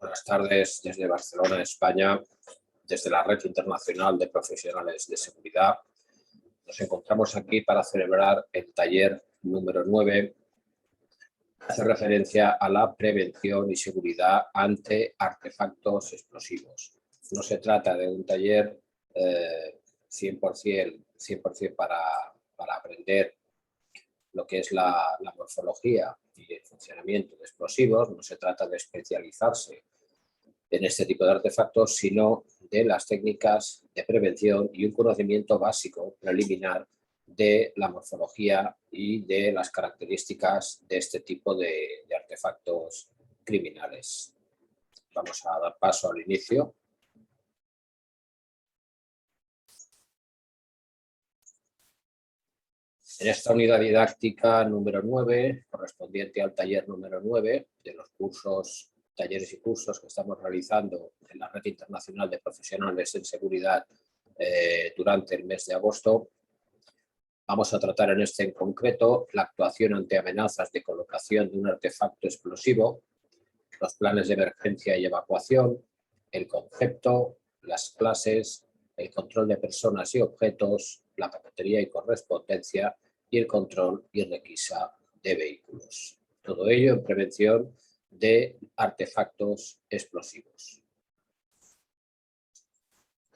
Buenas tardes desde Barcelona, España, desde la Red Internacional de Profesionales de Seguridad. Nos encontramos aquí para celebrar el taller número 9. Hace referencia a la prevención y seguridad ante artefactos explosivos. No se trata de un taller 100% para aprender lo que es la morfología y el funcionamiento de explosivos. No se trata de especializarse en este tipo de artefactos, sino de las técnicas de prevención y un conocimiento básico preliminar de la morfología y de las características de este tipo de artefactos criminales. Vamos a dar paso al inicio. En esta unidad didáctica número 9, correspondiente al taller número 9 de los cursos, talleres y cursos que estamos realizando en la Red Internacional de Profesionales en Seguridad durante el mes de agosto, vamos a tratar en este en concreto la actuación ante amenazas de colocación de un artefacto explosivo, los planes de emergencia y evacuación, el concepto, las clases, el control de personas y objetos, la paquetería y correspondencia y el control y requisa de vehículos. Todo ello en prevención de artefactos explosivos.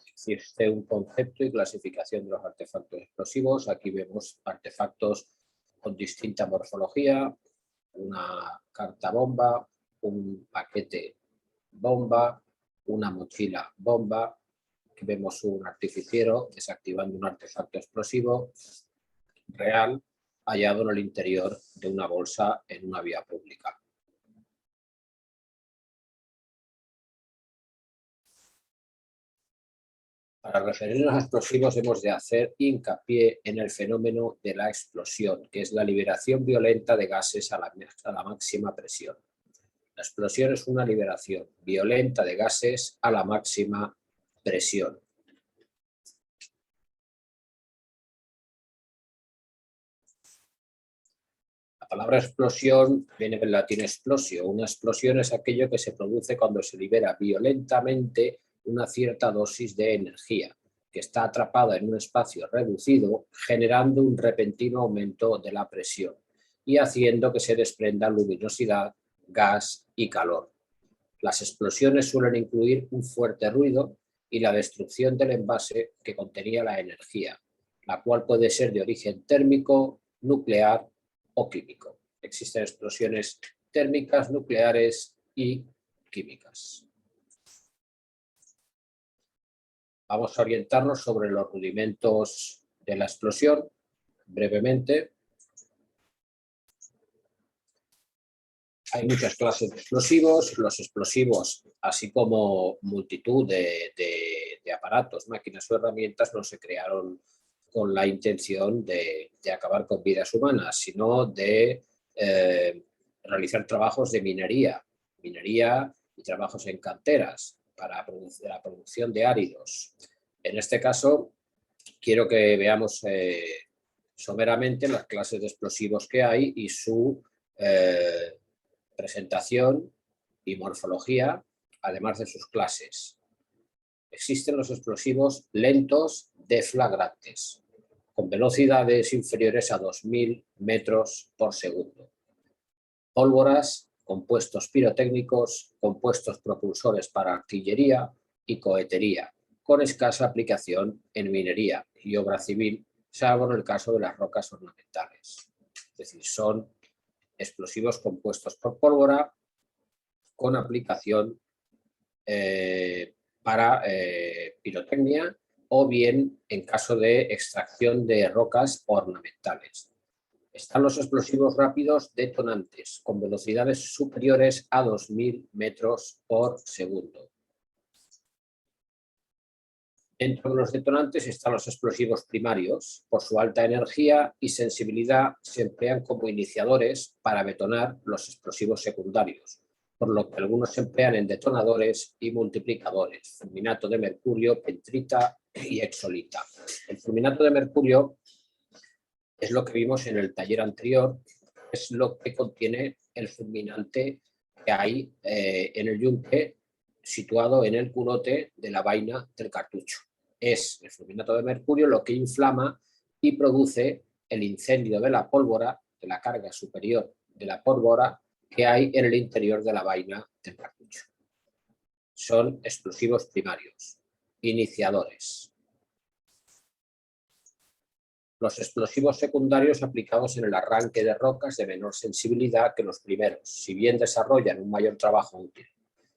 Existe un concepto y clasificación de los artefactos explosivos. Aquí vemos artefactos con distinta morfología, una carta bomba, un paquete bomba, una mochila bomba. Aquí vemos un artificiero desactivando un artefacto explosivo real hallado en el interior de una bolsa en una vía pública. Para referirnos a explosivos hemos de hacer hincapié en el fenómeno de la explosión, que es la liberación violenta de gases a la máxima presión. La explosión es una liberación violenta de gases a la máxima presión. La palabra explosión viene del latín explosio. Una explosión es aquello que se produce cuando se libera violentamente una cierta dosis de energía que está atrapada en un espacio reducido, generando un repentino aumento de la presión y haciendo que se desprenda luminosidad, gas y calor. Las explosiones suelen incluir un fuerte ruido y la destrucción del envase que contenía la energía, la cual puede ser de origen térmico, nuclear o químico. Existen explosiones térmicas, nucleares y químicas. Vamos a orientarnos sobre los rudimentos de la explosión brevemente. Hay muchas clases de explosivos. Los explosivos, así como multitud de aparatos, máquinas o herramientas, no se crearon con la intención de acabar con vidas humanas, sino de realizar trabajos de minería y trabajos en canteras para la producción de áridos. En este caso, quiero que veamos someramente las clases de explosivos que hay y su presentación y morfología, además de sus clases. Existen los explosivos lentos deflagrantes, con velocidades inferiores a 2000 metros por segundo. Pólvoras, compuestos pirotécnicos, compuestos propulsores para artillería y cohetería, con escasa aplicación en minería y obra civil, salvo en el caso de las rocas ornamentales. Es decir, son explosivos compuestos por pólvora con aplicación para pirotecnia o bien en caso de extracción de rocas ornamentales. Están los explosivos rápidos detonantes con velocidades superiores a 2000 metros por segundo. Dentro de los detonantes están los explosivos primarios. Por su alta energía y sensibilidad se emplean como iniciadores para detonar los explosivos secundarios, por lo que algunos se emplean en detonadores y multiplicadores, fulminato de mercurio, pentrita y exolita. El fulminato de mercurio es lo que vimos en el taller anterior, es lo que contiene el fulminante que hay en el yunque situado en el culote de la vaina del cartucho. Es el fulminato de mercurio lo que inflama y produce el incendio de la pólvora, de la carga superior de la pólvora que hay en el interior de la vaina del cartucho. Son explosivos primarios, iniciadores. Los explosivos secundarios aplicados en el arranque de rocas de menor sensibilidad que los primeros, si bien desarrollan un mayor trabajo útil.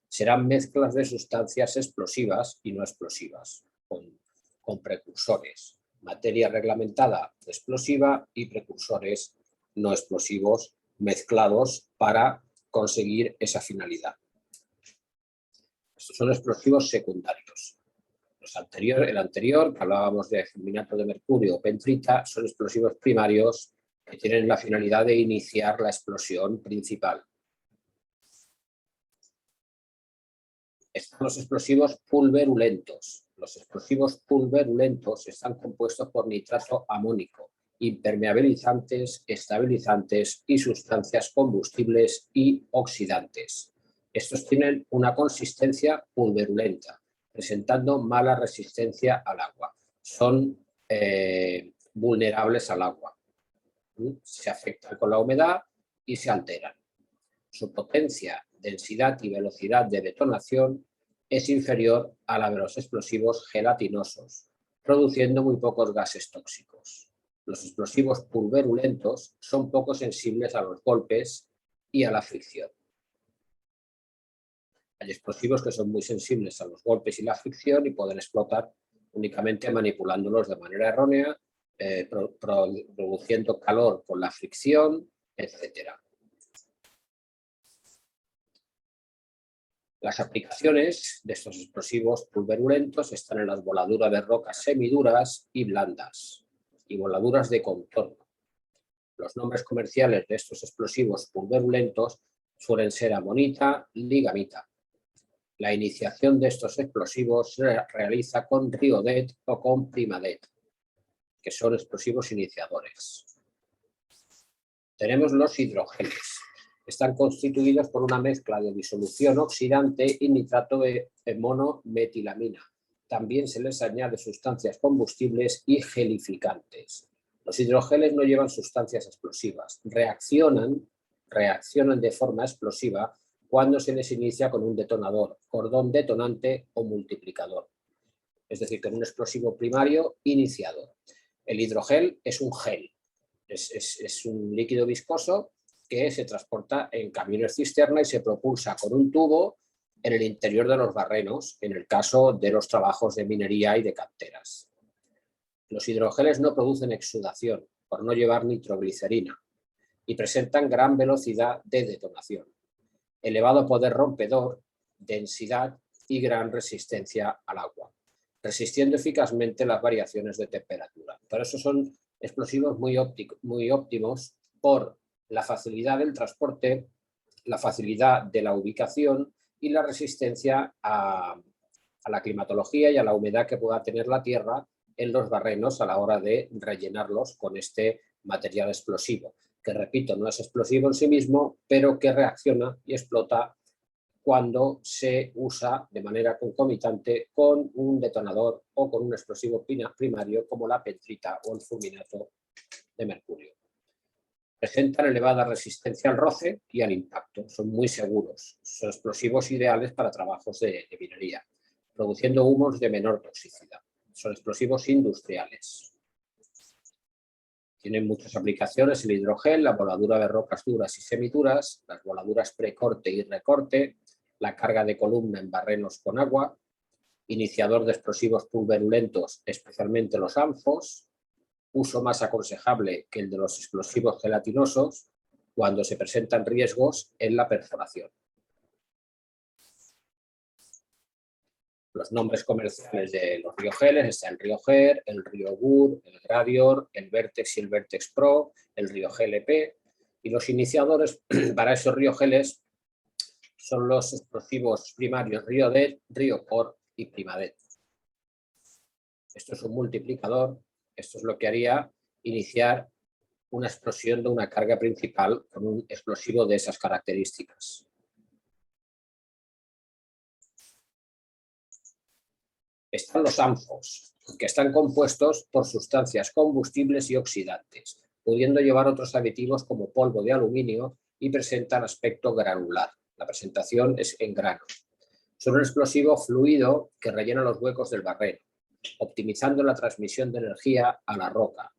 Serán mezclas de sustancias explosivas y no explosivas, con precursores, materia reglamentada explosiva y precursores no explosivos mezclados para conseguir esa finalidad. Estos son explosivos secundarios. El anterior, que hablábamos de fulminato de mercurio o pentrita, son explosivos primarios que tienen la finalidad de iniciar la explosión principal. Están los explosivos pulverulentos. Los explosivos pulverulentos están compuestos por nitrato amónico, impermeabilizantes, estabilizantes y sustancias combustibles y oxidantes. Estos tienen una consistencia pulverulenta, presentando mala resistencia al agua. Son vulnerables al agua. Se afectan con la humedad y se alteran. Su potencia, densidad y velocidad de detonación es inferior a la de los explosivos gelatinosos, produciendo muy pocos gases tóxicos. Los explosivos pulverulentos son poco sensibles a los golpes y a la fricción. Hay explosivos que son muy sensibles a los golpes y la fricción y pueden explotar únicamente manipulándolos de manera errónea, produciendo calor con la fricción, etc. Las aplicaciones de estos explosivos pulverulentos están en las voladuras de rocas semiduras y blandas y voladuras de contorno. Los nombres comerciales de estos explosivos pulverulentos suelen ser amonita y ligamita. La iniciación de estos explosivos se realiza con riodet o con primadet, que son explosivos iniciadores. Tenemos los hidrogeles. Están constituidos por una mezcla de disolución oxidante y nitrato de monometilamina. También se les añade sustancias combustibles y gelificantes. Los hidrogeles no llevan sustancias explosivas. Reaccionan de forma explosiva cuando se les inicia con un detonador, cordón detonante o multiplicador. Es decir, con un explosivo primario iniciador. El hidrogel es un gel, es un líquido viscoso que se transporta en camiones cisterna y se propulsa con un tubo en el interior de los barrenos, en el caso de los trabajos de minería y de canteras. Los hidrogeles no producen exudación por no llevar nitroglicerina y presentan gran velocidad de detonación, elevado poder rompedor, densidad y gran resistencia al agua, resistiendo eficazmente las variaciones de temperatura. Por eso son explosivos muy óptimos por la facilidad del transporte, la facilidad de la ubicación y la resistencia a la climatología y a la humedad que pueda tener la tierra en los barrenos a la hora de rellenarlos con este material explosivo, que repito, no es explosivo en sí mismo, pero que reacciona y explota cuando se usa de manera concomitante con un detonador o con un explosivo primario como la pentrita o el fulminato de mercurio. Presentan elevada resistencia al roce y al impacto, son muy seguros, son explosivos ideales para trabajos de minería, produciendo humos de menor toxicidad. Son explosivos industriales. Tienen muchas aplicaciones el hidrogel, la voladura de rocas duras y semiduras, las voladuras precorte y recorte, la carga de columna en barrenos con agua, iniciador de explosivos pulverulentos, especialmente los anfos, uso más aconsejable que el de los explosivos gelatinosos cuando se presentan riesgos en la perforación. Los nombres comerciales de los riogeles están el Rioger, el Riogur, el Gradior, el Vertex y el Vertex Pro, el Riogel EP, y los iniciadores para esos riogeles son los explosivos primarios Riodet, Riocor y Primadet. Esto es un multiplicador, esto es lo que haría iniciar una explosión de una carga principal con un explosivo de esas características. Están los ANFOs, que están compuestos por sustancias combustibles y oxidantes, pudiendo llevar otros aditivos como polvo de aluminio y presentan aspecto granular. La presentación es en grano. Son un explosivo fluido que rellena los huecos del barreno, optimizando la transmisión de energía a la roca.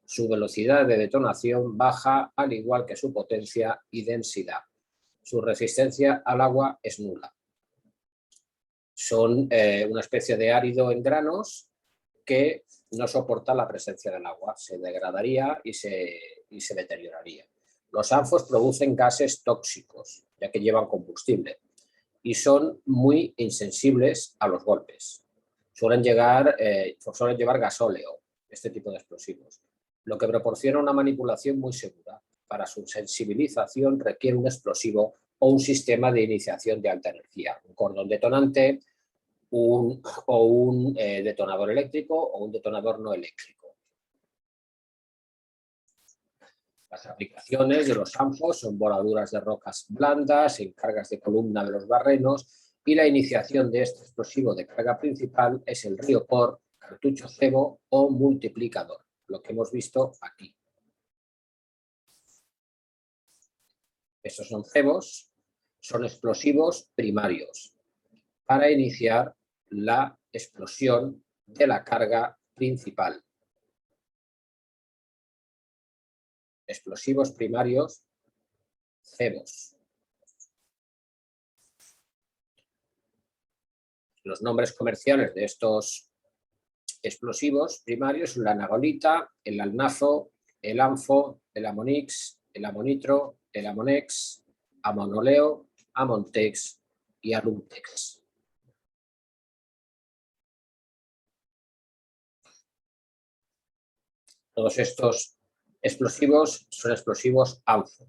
Su velocidad de detonación baja, al igual que su potencia y densidad. Su resistencia al agua es nula. Son una especie de árido en granos que no soporta la presencia del agua, se degradaría y se deterioraría. Los ANFOs producen gases tóxicos, ya que llevan combustible, y son muy insensibles a los golpes. Suelen llevar gasóleo, este tipo de explosivos, lo que proporciona una manipulación muy segura. Para su sensibilización requiere un explosivo o un sistema de iniciación de alta energía, un cordón detonante, un detonador eléctrico o un detonador no eléctrico. Las aplicaciones de los ANFOs son voladuras de rocas blandas, en cargas de columna de los barrenos, y la iniciación de este explosivo de carga principal es el riopor, cartucho cebo o multiplicador, lo que hemos visto aquí. Estos son cebos, son explosivos primarios para iniciar la explosión de la carga principal. Explosivos primarios, cebos. Los nombres comerciales de estos explosivos primarios son la anagolita, el alnazo, el anfo, el amonix, el amonitro, el amonex, amonoleo, amontex y alumtex. Todos estos explosivos son explosivos ANFO,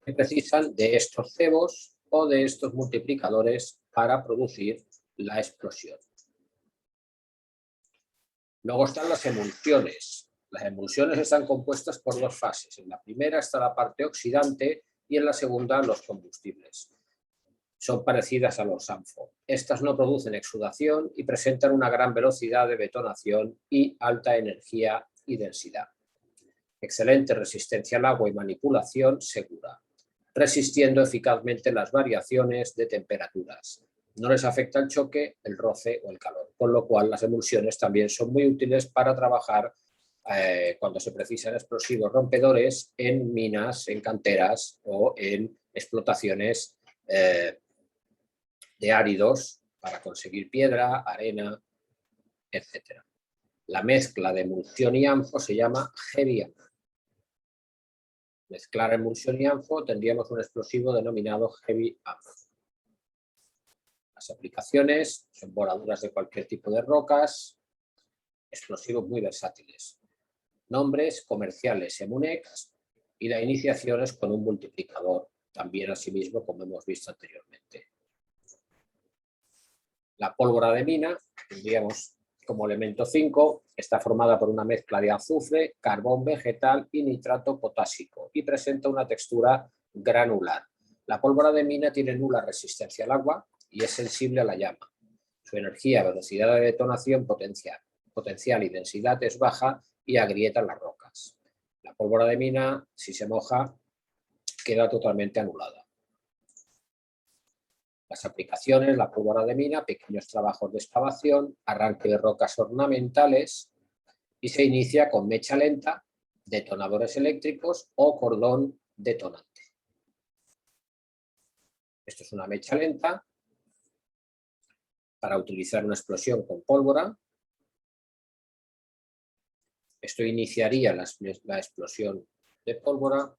que precisan de estos cebos o de estos multiplicadores para producir la explosión. Luego están las emulsiones. Las emulsiones están compuestas por dos fases. En la primera está la parte oxidante y en la segunda los combustibles. Son parecidas a los ANFO. Estas no producen exudación y presentan una gran velocidad de detonación y alta energía y densidad. Excelente resistencia al agua y manipulación segura, resistiendo eficazmente las variaciones de temperaturas. No les afecta el choque, el roce o el calor, con lo cual las emulsiones también son muy útiles para trabajar cuando se precisan explosivos rompedores en minas, en canteras o en explotaciones de áridos para conseguir piedra, arena, etc. La mezcla de emulsión y ANFO se llama heavy ANFO. Mezclar emulsión y ANFO tendríamos un explosivo denominado heavy ANFO. Las aplicaciones son voladuras de cualquier tipo de rocas, explosivos muy versátiles. Nombres comerciales Emunex y la iniciación es con un multiplicador, también asimismo como hemos visto anteriormente. La pólvora de mina, tendríamos como elemento 5, está formada por una mezcla de azufre, carbón vegetal y nitrato potásico y presenta una textura granular. La pólvora de mina tiene nula resistencia al agua y es sensible a la llama. Su energía, velocidad de detonación, potencial y densidad es baja y agrieta las rocas. La pólvora de mina, si se moja, queda totalmente anulada. Las aplicaciones, la pólvora de mina, pequeños trabajos de excavación, arranque de rocas ornamentales y se inicia con mecha lenta, detonadores eléctricos o cordón detonante. Esto es una mecha lenta para utilizar una explosión con pólvora. Esto iniciaría la explosión de pólvora.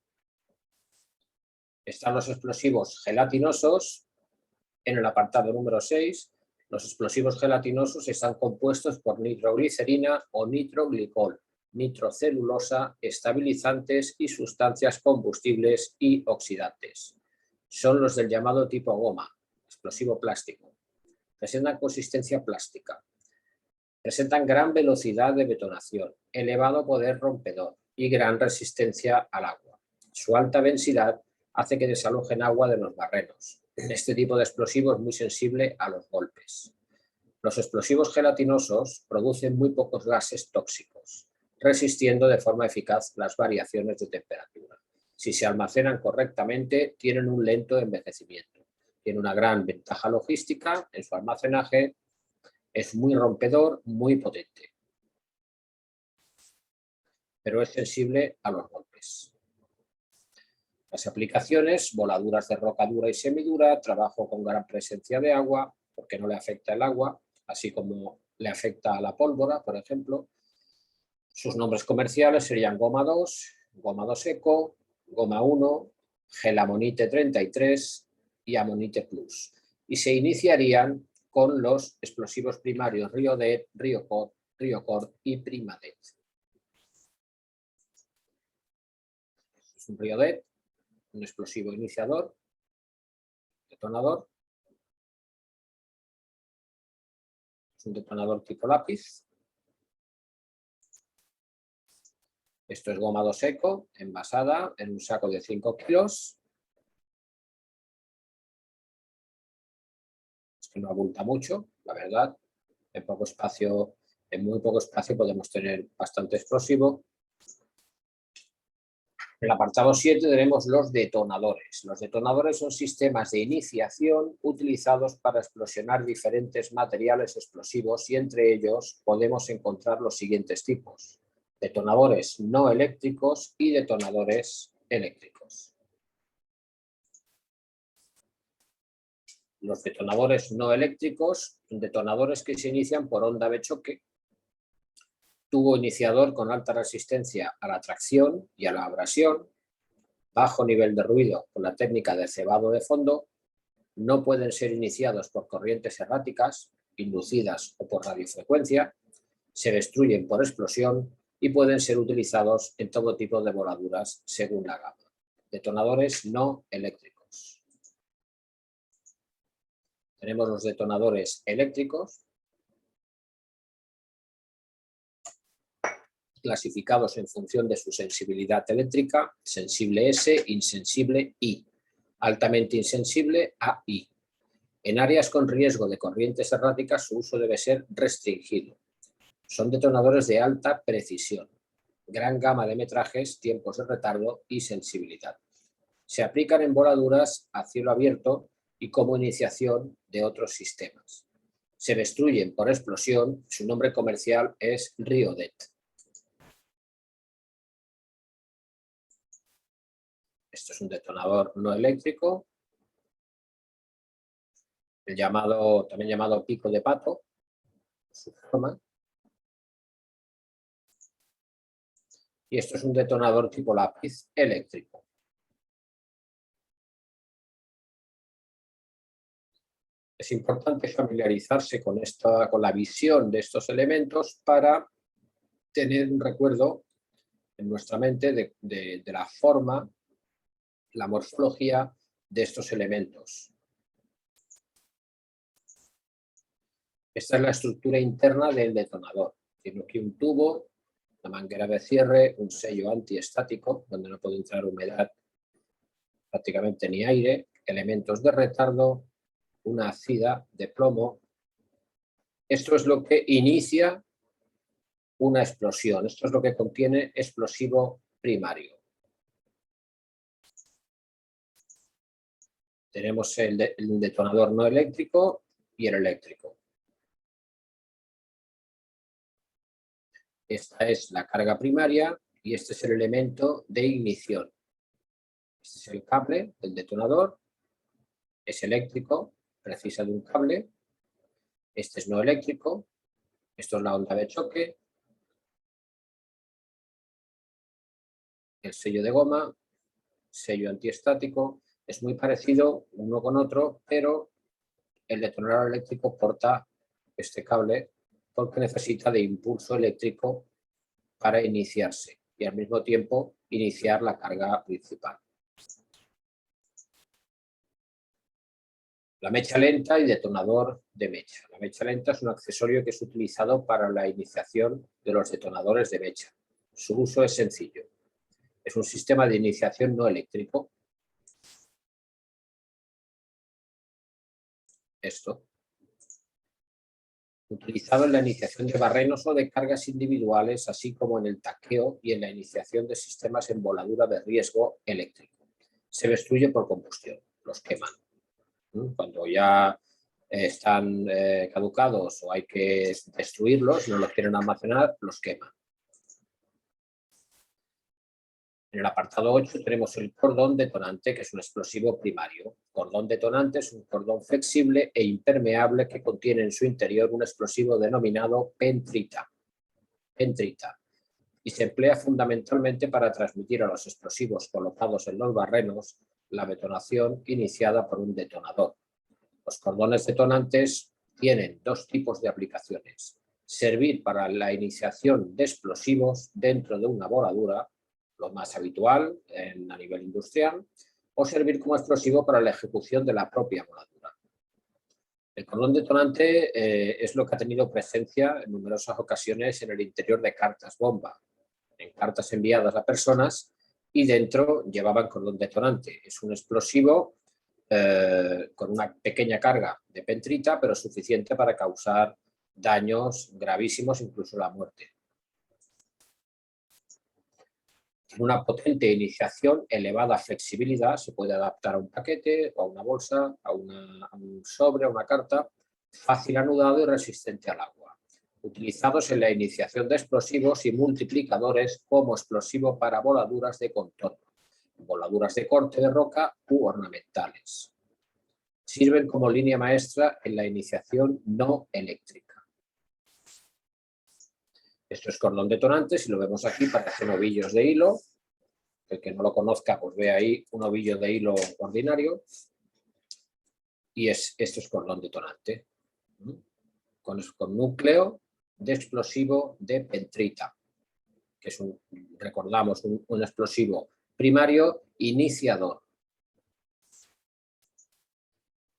Están los explosivos gelatinosos. En el apartado número 6, los explosivos gelatinosos están compuestos por nitroglicerina o nitroglicol, nitrocelulosa, estabilizantes y sustancias combustibles y oxidantes. Son los del llamado tipo goma, explosivo plástico. Presentan consistencia plástica. Presentan gran velocidad de detonación, elevado poder rompedor y gran resistencia al agua. Su alta densidad hace que desalojen agua de los barrenos. Este tipo de explosivo es muy sensible a los golpes. Los explosivos gelatinosos producen muy pocos gases tóxicos, resistiendo de forma eficaz las variaciones de temperatura. Si se almacenan correctamente, tienen un lento envejecimiento. Tiene una gran ventaja logística en su almacenaje, es muy rompedor, muy potente, pero es sensible a los golpes. Las aplicaciones: voladuras de roca dura y semidura, trabajo con gran presencia de agua, porque no le afecta el agua, así como le afecta a la pólvora, por ejemplo. Sus nombres comerciales serían Goma 2, Goma 2 Eco, Goma 1, Gelamonite 33 y Amonite Plus. Y se iniciarían con los explosivos primarios Riodet, Riocord y Primadet. Es un Riodet, un explosivo iniciador, detonador. Es un detonador tipo lápiz. Esto es Goma 2 Eco, envasada en un saco de 5 kilos. Es que no abulta mucho, la verdad. En muy poco espacio podemos tener bastante explosivo. En el apartado 7 tenemos los detonadores. Los detonadores son sistemas de iniciación utilizados para explosionar diferentes materiales explosivos y entre ellos podemos encontrar los siguientes tipos: detonadores no eléctricos y detonadores eléctricos. Los detonadores no eléctricos son detonadores que se inician por onda de choque, tubo iniciador con alta resistencia a la tracción y a la abrasión, bajo nivel de ruido con la técnica de cebado de fondo, no pueden ser iniciados por corrientes erráticas, inducidas o por radiofrecuencia, se destruyen por explosión y pueden ser utilizados en todo tipo de voladuras según la gama. Detonadores no eléctricos. Tenemos los detonadores eléctricos, clasificados en función de su sensibilidad eléctrica: sensible S, insensible I, altamente insensible AI. En áreas con riesgo de corrientes erráticas su uso debe ser restringido. Son detonadores de alta precisión, gran gama de metrajes, tiempos de retardo y sensibilidad. Se aplican en voladuras a cielo abierto y como iniciación de otros sistemas. Se destruyen por explosión, su nombre comercial es Riodet. Esto es un detonador no eléctrico, también llamado pico de pato, su forma. Y esto es un detonador tipo lápiz eléctrico. Es importante familiarizarse con la visión de estos elementos para tener un recuerdo en nuestra mente de la forma, la morfología de estos elementos. Esta es la estructura interna del detonador. Tiene aquí un tubo, una manguera de cierre, un sello antiestático, donde no puede entrar humedad prácticamente ni aire, elementos de retardo, una acida de plomo. Esto es lo que inicia una explosión. Esto es lo que contiene explosivo primario. Tenemos el detonador no eléctrico y el eléctrico. Esta es la carga primaria y este es el elemento de ignición. Este es el cable del detonador, es eléctrico, precisa de un cable. Este es no eléctrico, esto es la onda de choque, el sello de goma, sello antiestático. Es muy parecido uno con otro, pero el detonador eléctrico porta este cable porque necesita de impulso eléctrico para iniciarse y al mismo tiempo iniciar la carga principal. La mecha lenta y detonador de mecha. La mecha lenta es un accesorio que es utilizado para la iniciación de los detonadores de mecha. Su uso es sencillo. Es un sistema de iniciación no eléctrico. Esto. utilizado en la iniciación de barrenos o de cargas individuales, así como en el taqueo y en la iniciación de sistemas en voladura de riesgo eléctrico. Se destruye por combustión, los queman. Cuando ya están caducados o hay que destruirlos, no los quieren almacenar, los queman. En el apartado 8 tenemos el cordón detonante, que es un explosivo primario. Cordón detonante es un cordón flexible e impermeable que contiene en su interior un explosivo denominado pentrita. Y se emplea fundamentalmente para transmitir a los explosivos colocados en los barrenos la detonación iniciada por un detonador. Los cordones detonantes tienen dos tipos de aplicaciones. Servir para la iniciación de explosivos dentro de una voladura, lo más habitual a nivel industrial, o servir como explosivo para la ejecución de la propia voladura. El cordón detonante es lo que ha tenido presencia en numerosas ocasiones en el interior de cartas bomba, en cartas enviadas a personas y dentro llevaban cordón detonante. Es un explosivo con una pequeña carga de pentrita, pero suficiente para causar daños gravísimos, incluso la muerte. Tiene una potente iniciación, elevada flexibilidad, se puede adaptar a un paquete o a una bolsa, a un sobre, a una carta, fácil anudado y resistente al agua. Utilizados en la iniciación de explosivos y multiplicadores como explosivo para voladuras de contorno, voladuras de corte de roca u ornamentales. Sirven como línea maestra en la iniciación no eléctrica. Esto es cordón detonante, si lo vemos aquí parecen ovillos de hilo. El que no lo conozca, pues ve ahí un ovillo de hilo ordinario. Y esto es cordón detonante. Con núcleo de explosivo de pentrita, que es recordamos, un explosivo primario iniciador.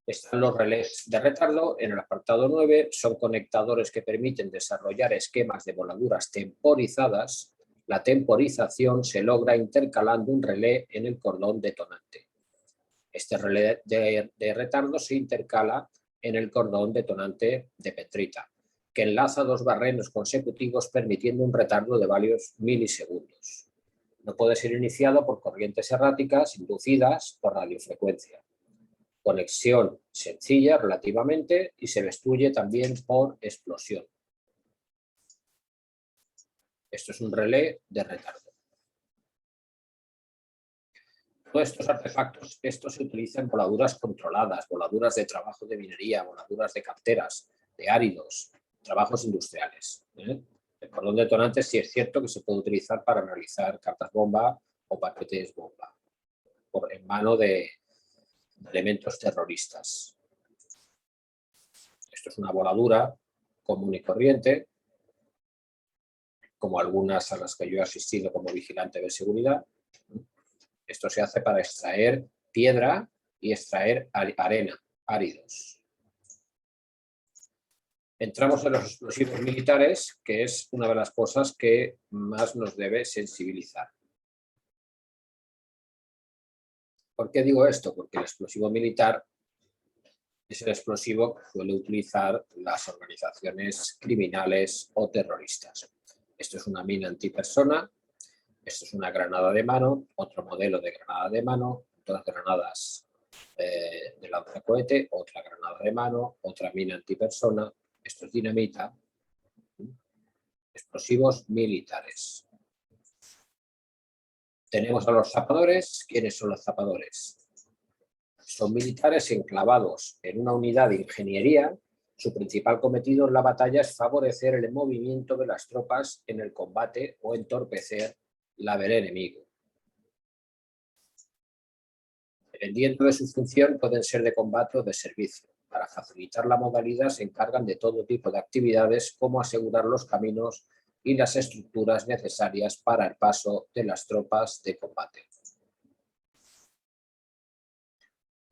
Están los relés de retardo en el apartado 9, son conectadores que permiten desarrollar esquemas de voladuras temporizadas. La temporización se logra intercalando un relé en el cordón detonante. Este relé de retardo se intercala en el cordón detonante de pentrita, que enlaza dos barrenos consecutivos permitiendo un retardo de varios milisegundos. No puede ser iniciado por corrientes erráticas inducidas por radiofrecuencia. Conexión sencilla relativamente y se destruye también por explosión. Esto es un relé de retardo. Todos estos artefactos, estos se utilizan en voladuras controladas, voladuras de trabajo de minería, voladuras de carteras, de áridos, trabajos industriales. El cordón detonante sí es cierto que se puede utilizar para realizar cartas bomba o paquetes bomba, en mano de elementos terroristas. Esto es una voladura común y corriente, como algunas a las que yo he asistido como vigilante de seguridad. Esto se hace para extraer piedra y extraer arena, áridos. Entramos en los explosivos militares, que es una de las cosas que más nos debe sensibilizar. ¿Por qué digo esto? Porque el explosivo militar es el explosivo que suele utilizar las organizaciones criminales o terroristas. Esto es una mina antipersona, esto es una granada de mano, otro modelo de granada de mano, dos granadas de lanzacohete, otra granada de mano, otra mina antipersona, esto es dinamita, explosivos militares. Tenemos a los zapadores. ¿Quiénes son los zapadores? Son militares enclavados en una unidad de ingeniería. Su principal cometido en la batalla es favorecer el movimiento de las tropas en el combate o entorpecer la del enemigo. Dependiendo de su función, pueden ser de combate o de servicio. Para facilitar la modalidad se encargan de todo tipo de actividades como asegurar los caminos y las estructuras necesarias para el paso de las tropas de combate.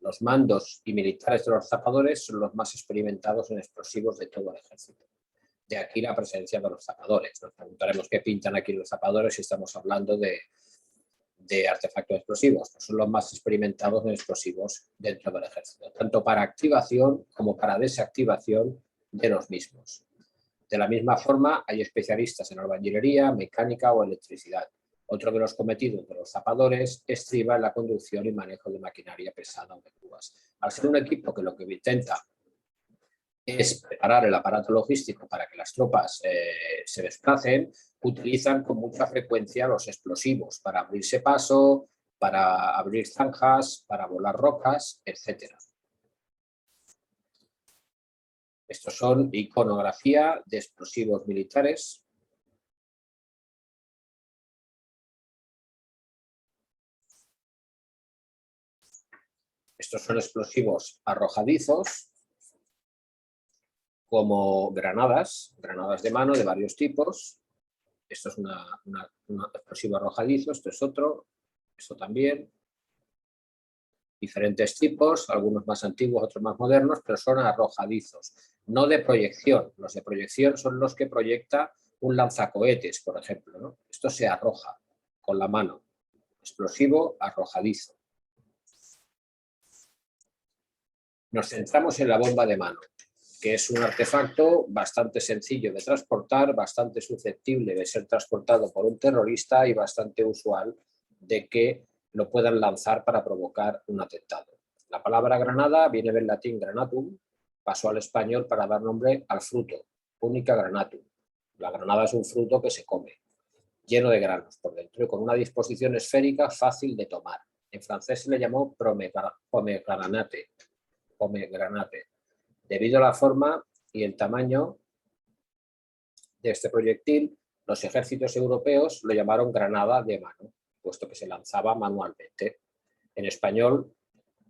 Los mandos y militares de los zapadores son los más experimentados en explosivos de todo el ejército. De aquí la presencia de los zapadores. Nos preguntaremos qué pintan aquí los zapadores si estamos hablando de artefactos explosivos. Pues son los más experimentados en explosivos dentro del ejército, tanto para activación como para desactivación de los mismos. De la misma forma, hay especialistas en albañilería, mecánica o electricidad. Otro de los cometidos de los zapadores estriba en la conducción y manejo de maquinaria pesada o de grúas. Al ser un equipo que lo que intenta es preparar el aparato logístico para que las tropas se desplacen, utilizan con mucha frecuencia los explosivos para abrirse paso, para abrir zanjas, para volar rocas, etc. Estos son iconografía de explosivos militares. Estos son explosivos arrojadizos, como granadas de mano de varios tipos. Esto es un explosivo arrojadizo, esto es otro, esto también. Diferentes tipos, algunos más antiguos, otros más modernos, pero son arrojadizos, no de proyección. Los de proyección son los que proyecta un lanzacohetes, por ejemplo, ¿no? Esto se arroja con la mano. Explosivo arrojadizo. Nos centramos en la bomba de mano, que es un artefacto bastante sencillo de transportar, bastante susceptible de ser transportado por un terrorista y bastante usual de que lo puedan lanzar para provocar un atentado. La palabra granada viene del latín granatum, pasó al español para dar nombre al fruto, Punica granatum. La granada es un fruto que se come, lleno de granos por dentro y con una disposición esférica fácil de tomar. En francés se le llamó pomegranate, debido a la forma y el tamaño de este proyectil. Los ejércitos europeos lo llamaron granada de mano, puesto que se lanzaba manualmente. En español,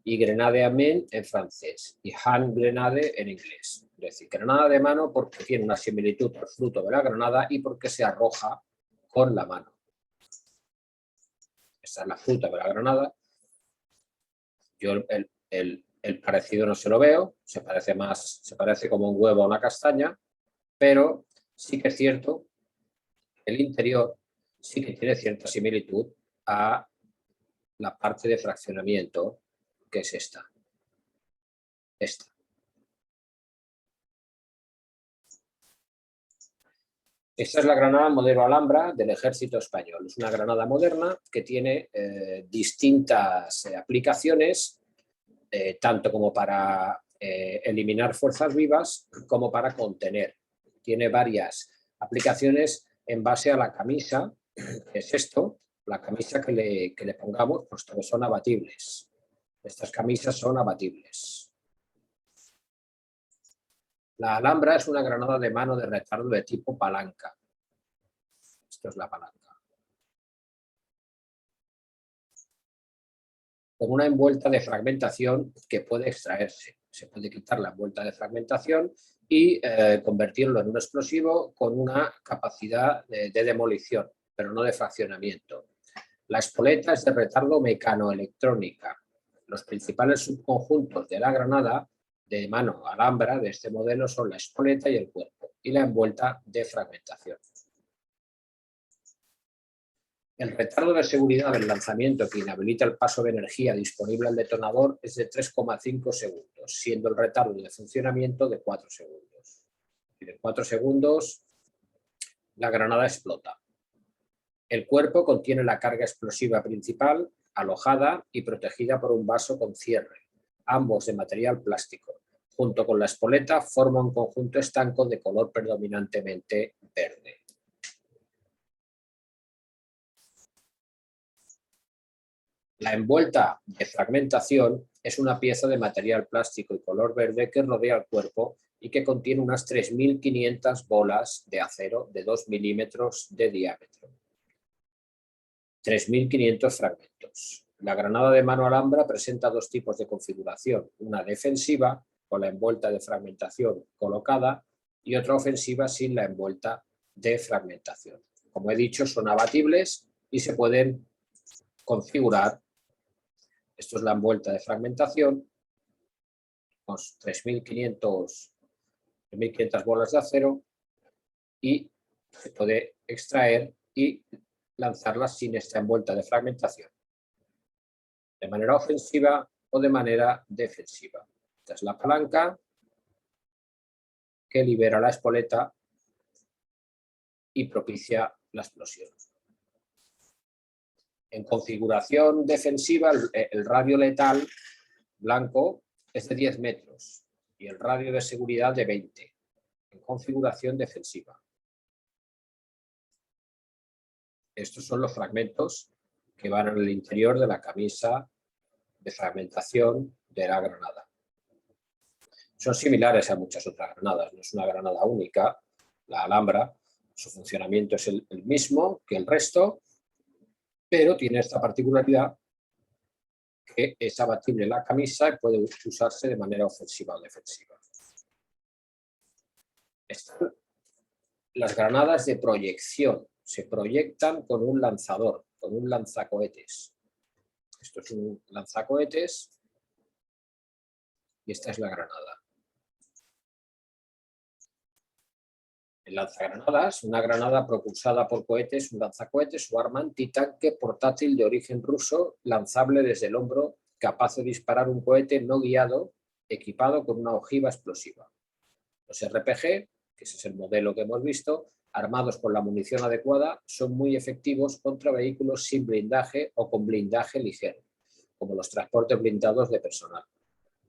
y grenade à main en francés y hand grenade en inglés. Es decir, granada de mano porque tiene una similitud al fruto de la granada y porque se arroja con la mano. Esta es la fruta de la granada. Yo el parecido no se lo veo, se parece como un huevo a una castaña, pero sí que es cierto, el interior sí que tiene cierta similitud a la parte de fraccionamiento, que es esta. Esta es la granada modelo Alhambra del ejército español. Es una granada moderna que tiene distintas aplicaciones, tanto como para eliminar fuerzas vivas como para contener. Tiene varias aplicaciones en base a la camisa, que es esto, la camisa que le pongamos, puesto que son abatibles. Estas camisas son abatibles. La Alhambra es una granada de mano de retardo de tipo palanca. Esto es la palanca. Con una envuelta de fragmentación que puede extraerse. Se puede quitar la envuelta de fragmentación y convertirlo en un explosivo con una capacidad de demolición, pero no de fraccionamiento. La espoleta es de retardo mecanoelectrónica. Los principales subconjuntos de la granada de mano Alhambra de este modelo son la espoleta y el cuerpo, y la envuelta de fragmentación. El retardo de seguridad del lanzamiento que inhabilita el paso de energía disponible al detonador es de 3,5 segundos, siendo el retardo de funcionamiento de 4 segundos. En 4 segundos la granada explota. El cuerpo contiene la carga explosiva principal, alojada y protegida por un vaso con cierre, ambos de material plástico. Junto con la espoleta forma un conjunto estanco de color predominantemente verde. La envuelta de fragmentación es una pieza de material plástico y color verde que rodea el cuerpo y que contiene unas 3.500 bolas de acero de 2 milímetros de diámetro. 3.500 fragmentos. La granada de mano Alhambra presenta dos tipos de configuración, una defensiva con la envuelta de fragmentación colocada y otra ofensiva sin la envuelta de fragmentación. Como he dicho, son abatibles y se pueden configurar. Esto es la envuelta de fragmentación, con 3.500 bolas de acero, y se puede extraer y lanzarlas sin esta envuelta de fragmentación, de manera ofensiva o de manera defensiva. Esta es la palanca que libera la espoleta y propicia la explosión. En configuración defensiva, el radio letal blanco es de 10 metros y el radio de seguridad de 20, en configuración defensiva. Estos son los fragmentos que van en el interior de la camisa de fragmentación de la granada. Son similares a muchas otras granadas, no es una granada única, la Alhambra, su funcionamiento es el mismo que el resto, pero tiene esta particularidad que es abatible la camisa y puede usarse de manera ofensiva o defensiva. Están las granadas de proyección, se proyectan con un lanzador, con un lanzacohetes. Esto es un lanzacohetes y esta es la granada. El lanzagranadas, una granada propulsada por cohetes, un lanzacohetes o arma antitanque portátil de origen ruso, lanzable desde el hombro, capaz de disparar un cohete no guiado, equipado con una ojiva explosiva. Los RPG, que ese es el modelo que hemos visto, armados con la munición adecuada, son muy efectivos contra vehículos sin blindaje o con blindaje ligero, como los transportes blindados de personal.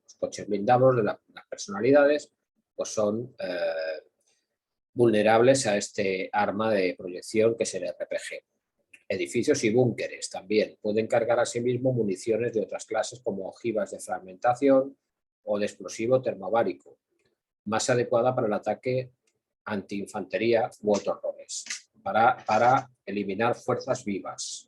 Los coches blindados de las personalidades pues son vulnerables a este arma de proyección que es el RPG. Edificios y búnkeres también pueden cargar a sí mismo municiones de otras clases como ojivas de fragmentación o de explosivo termobárico, más adecuada para el ataque antiinfantería u otros roles, para eliminar fuerzas vivas.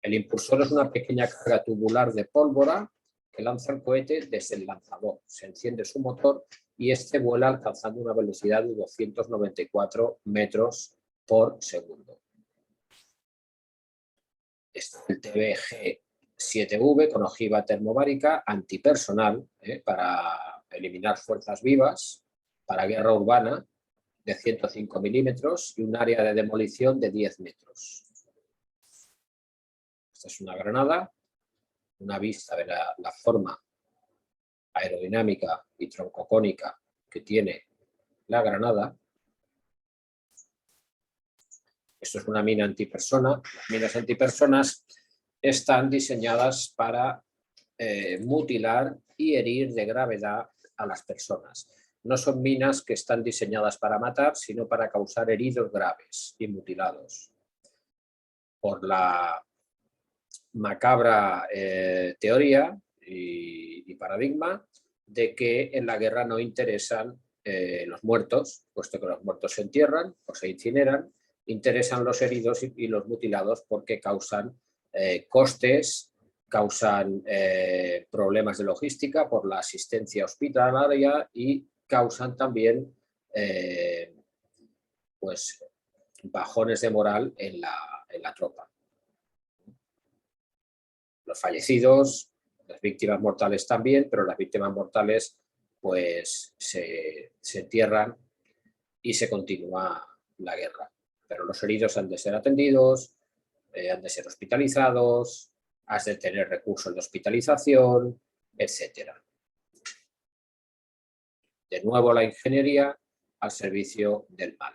El impulsor es una pequeña carga tubular de pólvora que lanza el cohete desde el lanzador. Se enciende su motor y este vuela alcanzando una velocidad de 294 metros por segundo. Este es el TBG-7V con ojiva termobárica antipersonal para eliminar fuerzas vivas, para guerra urbana de 105 milímetros y un área de demolición de 10 metros. Esta es una granada, una vista de la forma aerodinámica y troncocónica que tiene la granada. Esto es una mina antipersona. Las minas antipersonas están diseñadas para mutilar y herir de gravedad a las personas. No son minas que están diseñadas para matar, sino para causar heridos graves y mutilados. Por la macabra teoría y paradigma de que en la guerra no interesan los muertos, puesto que los muertos se entierran o se incineran, interesan los heridos y los mutilados porque causan costes, causan problemas de logística por la asistencia hospitalaria y causan también pues, bajones de moral en la tropa. Los fallecidos, las víctimas mortales también, pero las víctimas mortales pues se entierran y se continúa la guerra. Pero los heridos han de ser atendidos, han de ser hospitalizados, has de tener recursos de hospitalización, etc. De nuevo la ingeniería al servicio del mal.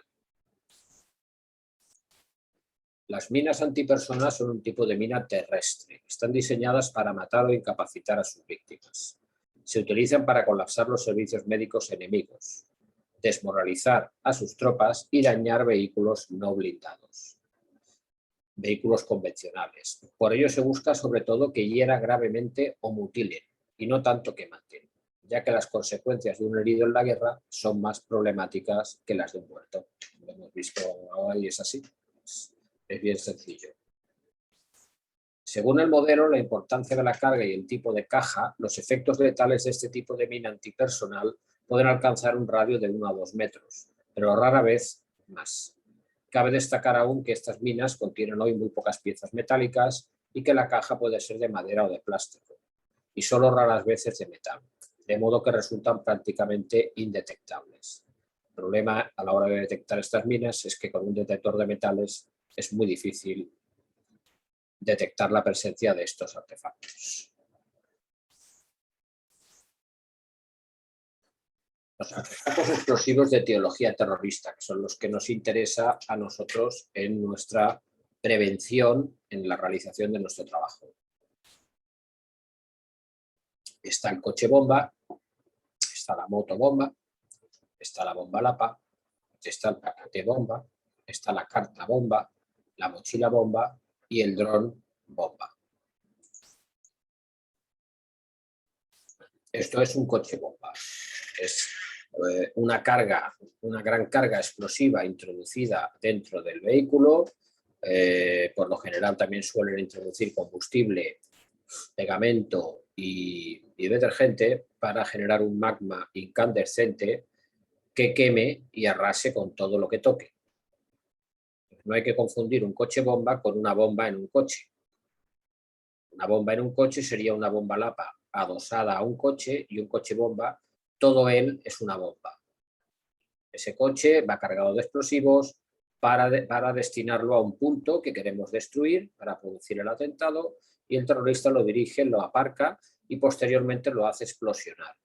Las minas antipersonas son un tipo de mina terrestre. Están diseñadas para matar o incapacitar a sus víctimas. Se utilizan para colapsar los servicios médicos enemigos, desmoralizar a sus tropas y dañar vehículos no blindados, vehículos convencionales. Por ello se busca sobre todo que hieran gravemente o mutilen, y no tanto que maten, ya que las consecuencias de un herido en la guerra son más problemáticas que las de un muerto. Lo hemos visto ahora y es así. Es bien sencillo. Según el modelo, la importancia de la carga y el tipo de caja, los efectos letales de este tipo de mina antipersonal pueden alcanzar un radio de 1 a 2 metros, pero rara vez más. Cabe destacar aún que estas minas contienen hoy muy pocas piezas metálicas y que la caja puede ser de madera o de plástico, y solo raras veces de metal, de modo que resultan prácticamente indetectables. El problema a la hora de detectar estas minas es que con un detector de metales es muy difícil detectar la presencia de estos artefactos. Los artefactos explosivos de teología terrorista, que son los que nos interesa a nosotros en nuestra prevención en la realización de nuestro trabajo. Está el coche bomba, está la moto bomba, está la bomba lapa, está el paquete bomba, está la carta bomba, la mochila bomba y el dron bomba. Esto es un coche bomba. Es una gran carga explosiva introducida dentro del vehículo. Por lo general también suelen introducir combustible, pegamento y detergente para generar un magma incandescente que queme y arrase con todo lo que toque. No hay que confundir un coche bomba con una bomba en un coche. Una bomba en un coche sería una bomba lapa adosada a un coche, y un coche bomba, todo él es una bomba. Ese coche va cargado de explosivos para destinarlo a un punto que queremos destruir para producir el atentado, y el terrorista lo dirige, lo aparca y posteriormente lo hace explosionar.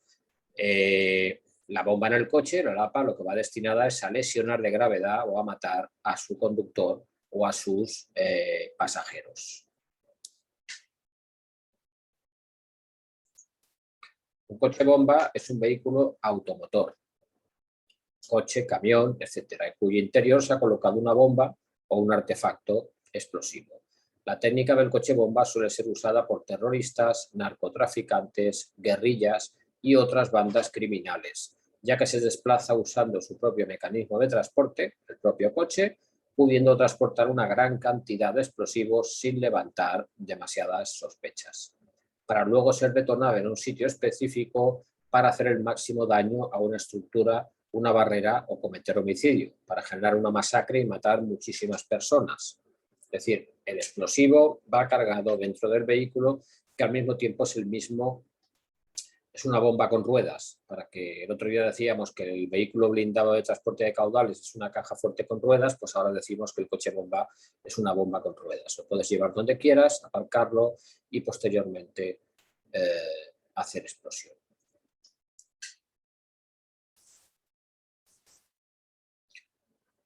La bomba en el coche, la lapa, lo que va destinada es a lesionar de gravedad o a matar a su conductor o a sus pasajeros. Un coche bomba es un vehículo automotor, coche, camión, etcétera, en cuyo interior se ha colocado una bomba o un artefacto explosivo. La técnica del coche bomba suele ser usada por terroristas, narcotraficantes, guerrillas y otras bandas criminales, ya que se desplaza usando su propio mecanismo de transporte, el propio coche, pudiendo transportar una gran cantidad de explosivos sin levantar demasiadas sospechas, para luego ser detonado en un sitio específico para hacer el máximo daño a una estructura, una barrera o cometer homicidio, para generar una masacre y matar muchísimas personas. Es decir, el explosivo va cargado dentro del vehículo, que al mismo tiempo es es una bomba con ruedas. Para que el otro día decíamos que el vehículo blindado de transporte de caudales es una caja fuerte con ruedas, pues ahora decimos que el coche bomba es una bomba con ruedas. Lo puedes llevar donde quieras, aparcarlo y posteriormente hacer explosión.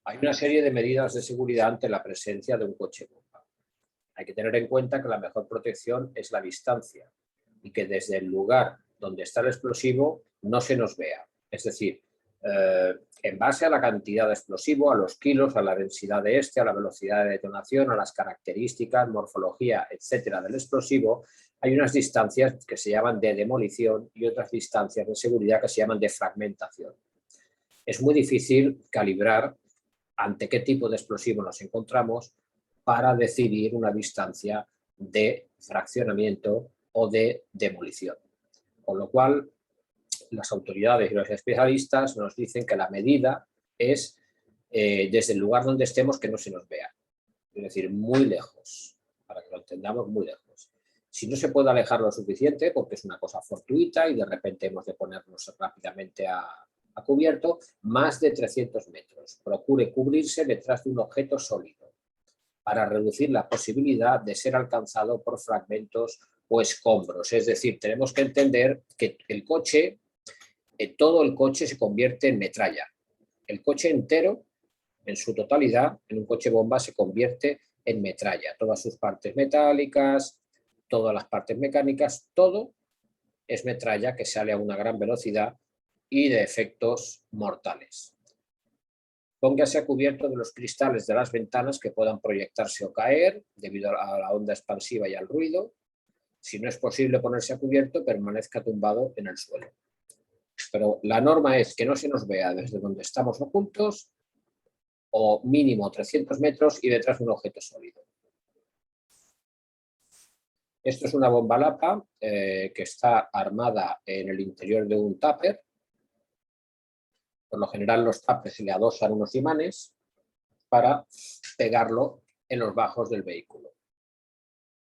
Hay una serie de medidas de seguridad ante la presencia de un coche bomba. Hay que tener en cuenta que la mejor protección es la distancia y que desde el lugar donde está el explosivo no se nos vea. Es decir, en base a la cantidad de explosivo, a los kilos, a la densidad de este, a la velocidad de detonación, a las características, morfología, etcétera, del explosivo, hay unas distancias que se llaman de demolición y otras distancias de seguridad que se llaman de fragmentación. Es muy difícil calibrar ante qué tipo de explosivo nos encontramos para decidir una distancia de fraccionamiento o de demolición. Con lo cual, las autoridades y los especialistas nos dicen que la medida es desde el lugar donde estemos que no se nos vea. Es decir, muy lejos, para que lo entendamos, muy lejos. Si no se puede alejar lo suficiente, porque es una cosa fortuita y de repente hemos de ponernos rápidamente a cubierto, más de 300 metros. Procure cubrirse detrás de un objeto sólido para reducir la posibilidad de ser alcanzado por fragmentos o escombros. Es decir, tenemos que entender que el coche, todo el coche se convierte en metralla. El coche entero, en su totalidad, en un coche bomba se convierte en metralla. Todas sus partes metálicas, todas las partes mecánicas, todo es metralla que sale a una gran velocidad y de efectos mortales. Póngase a cubierto de los cristales de las ventanas que puedan proyectarse o caer debido a la onda expansiva y al ruido. Si no es posible ponerse a cubierto, permanezca tumbado en el suelo. Pero la norma es que no se nos vea desde donde estamos ocultos, o mínimo 300 metros y detrás de un objeto sólido. Esto es una bomba lapa que está armada en el interior de un tupper. Por lo general los tuppers se le adosan unos imanes para pegarlo en los bajos del vehículo.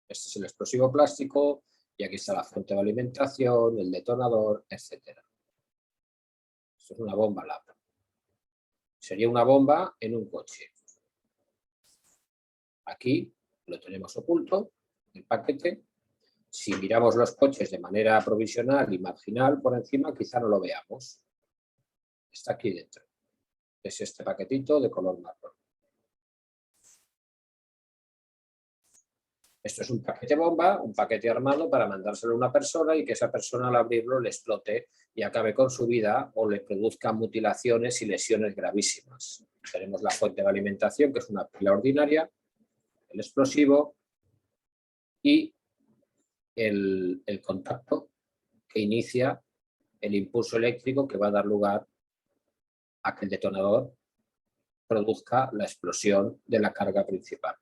Este es el explosivo plástico y aquí está la fuente de alimentación, el detonador, etc. Esto es una bomba lapa. Sería una bomba en un coche. Aquí lo tenemos oculto, el paquete. Si miramos los coches de manera provisional y marginal por encima, quizá no lo veamos. está aquí dentro. Es este paquetito de color marrón. Esto es un paquete bomba, un paquete armado para mandárselo a una persona y que esa persona al abrirlo le explote y acabe con su vida o le produzca mutilaciones y lesiones gravísimas. Tenemos la fuente de alimentación, que es una pila ordinaria, el explosivo y el contacto que inicia el impulso eléctrico que va a dar lugar a que el detonador produzca la explosión de la carga principal.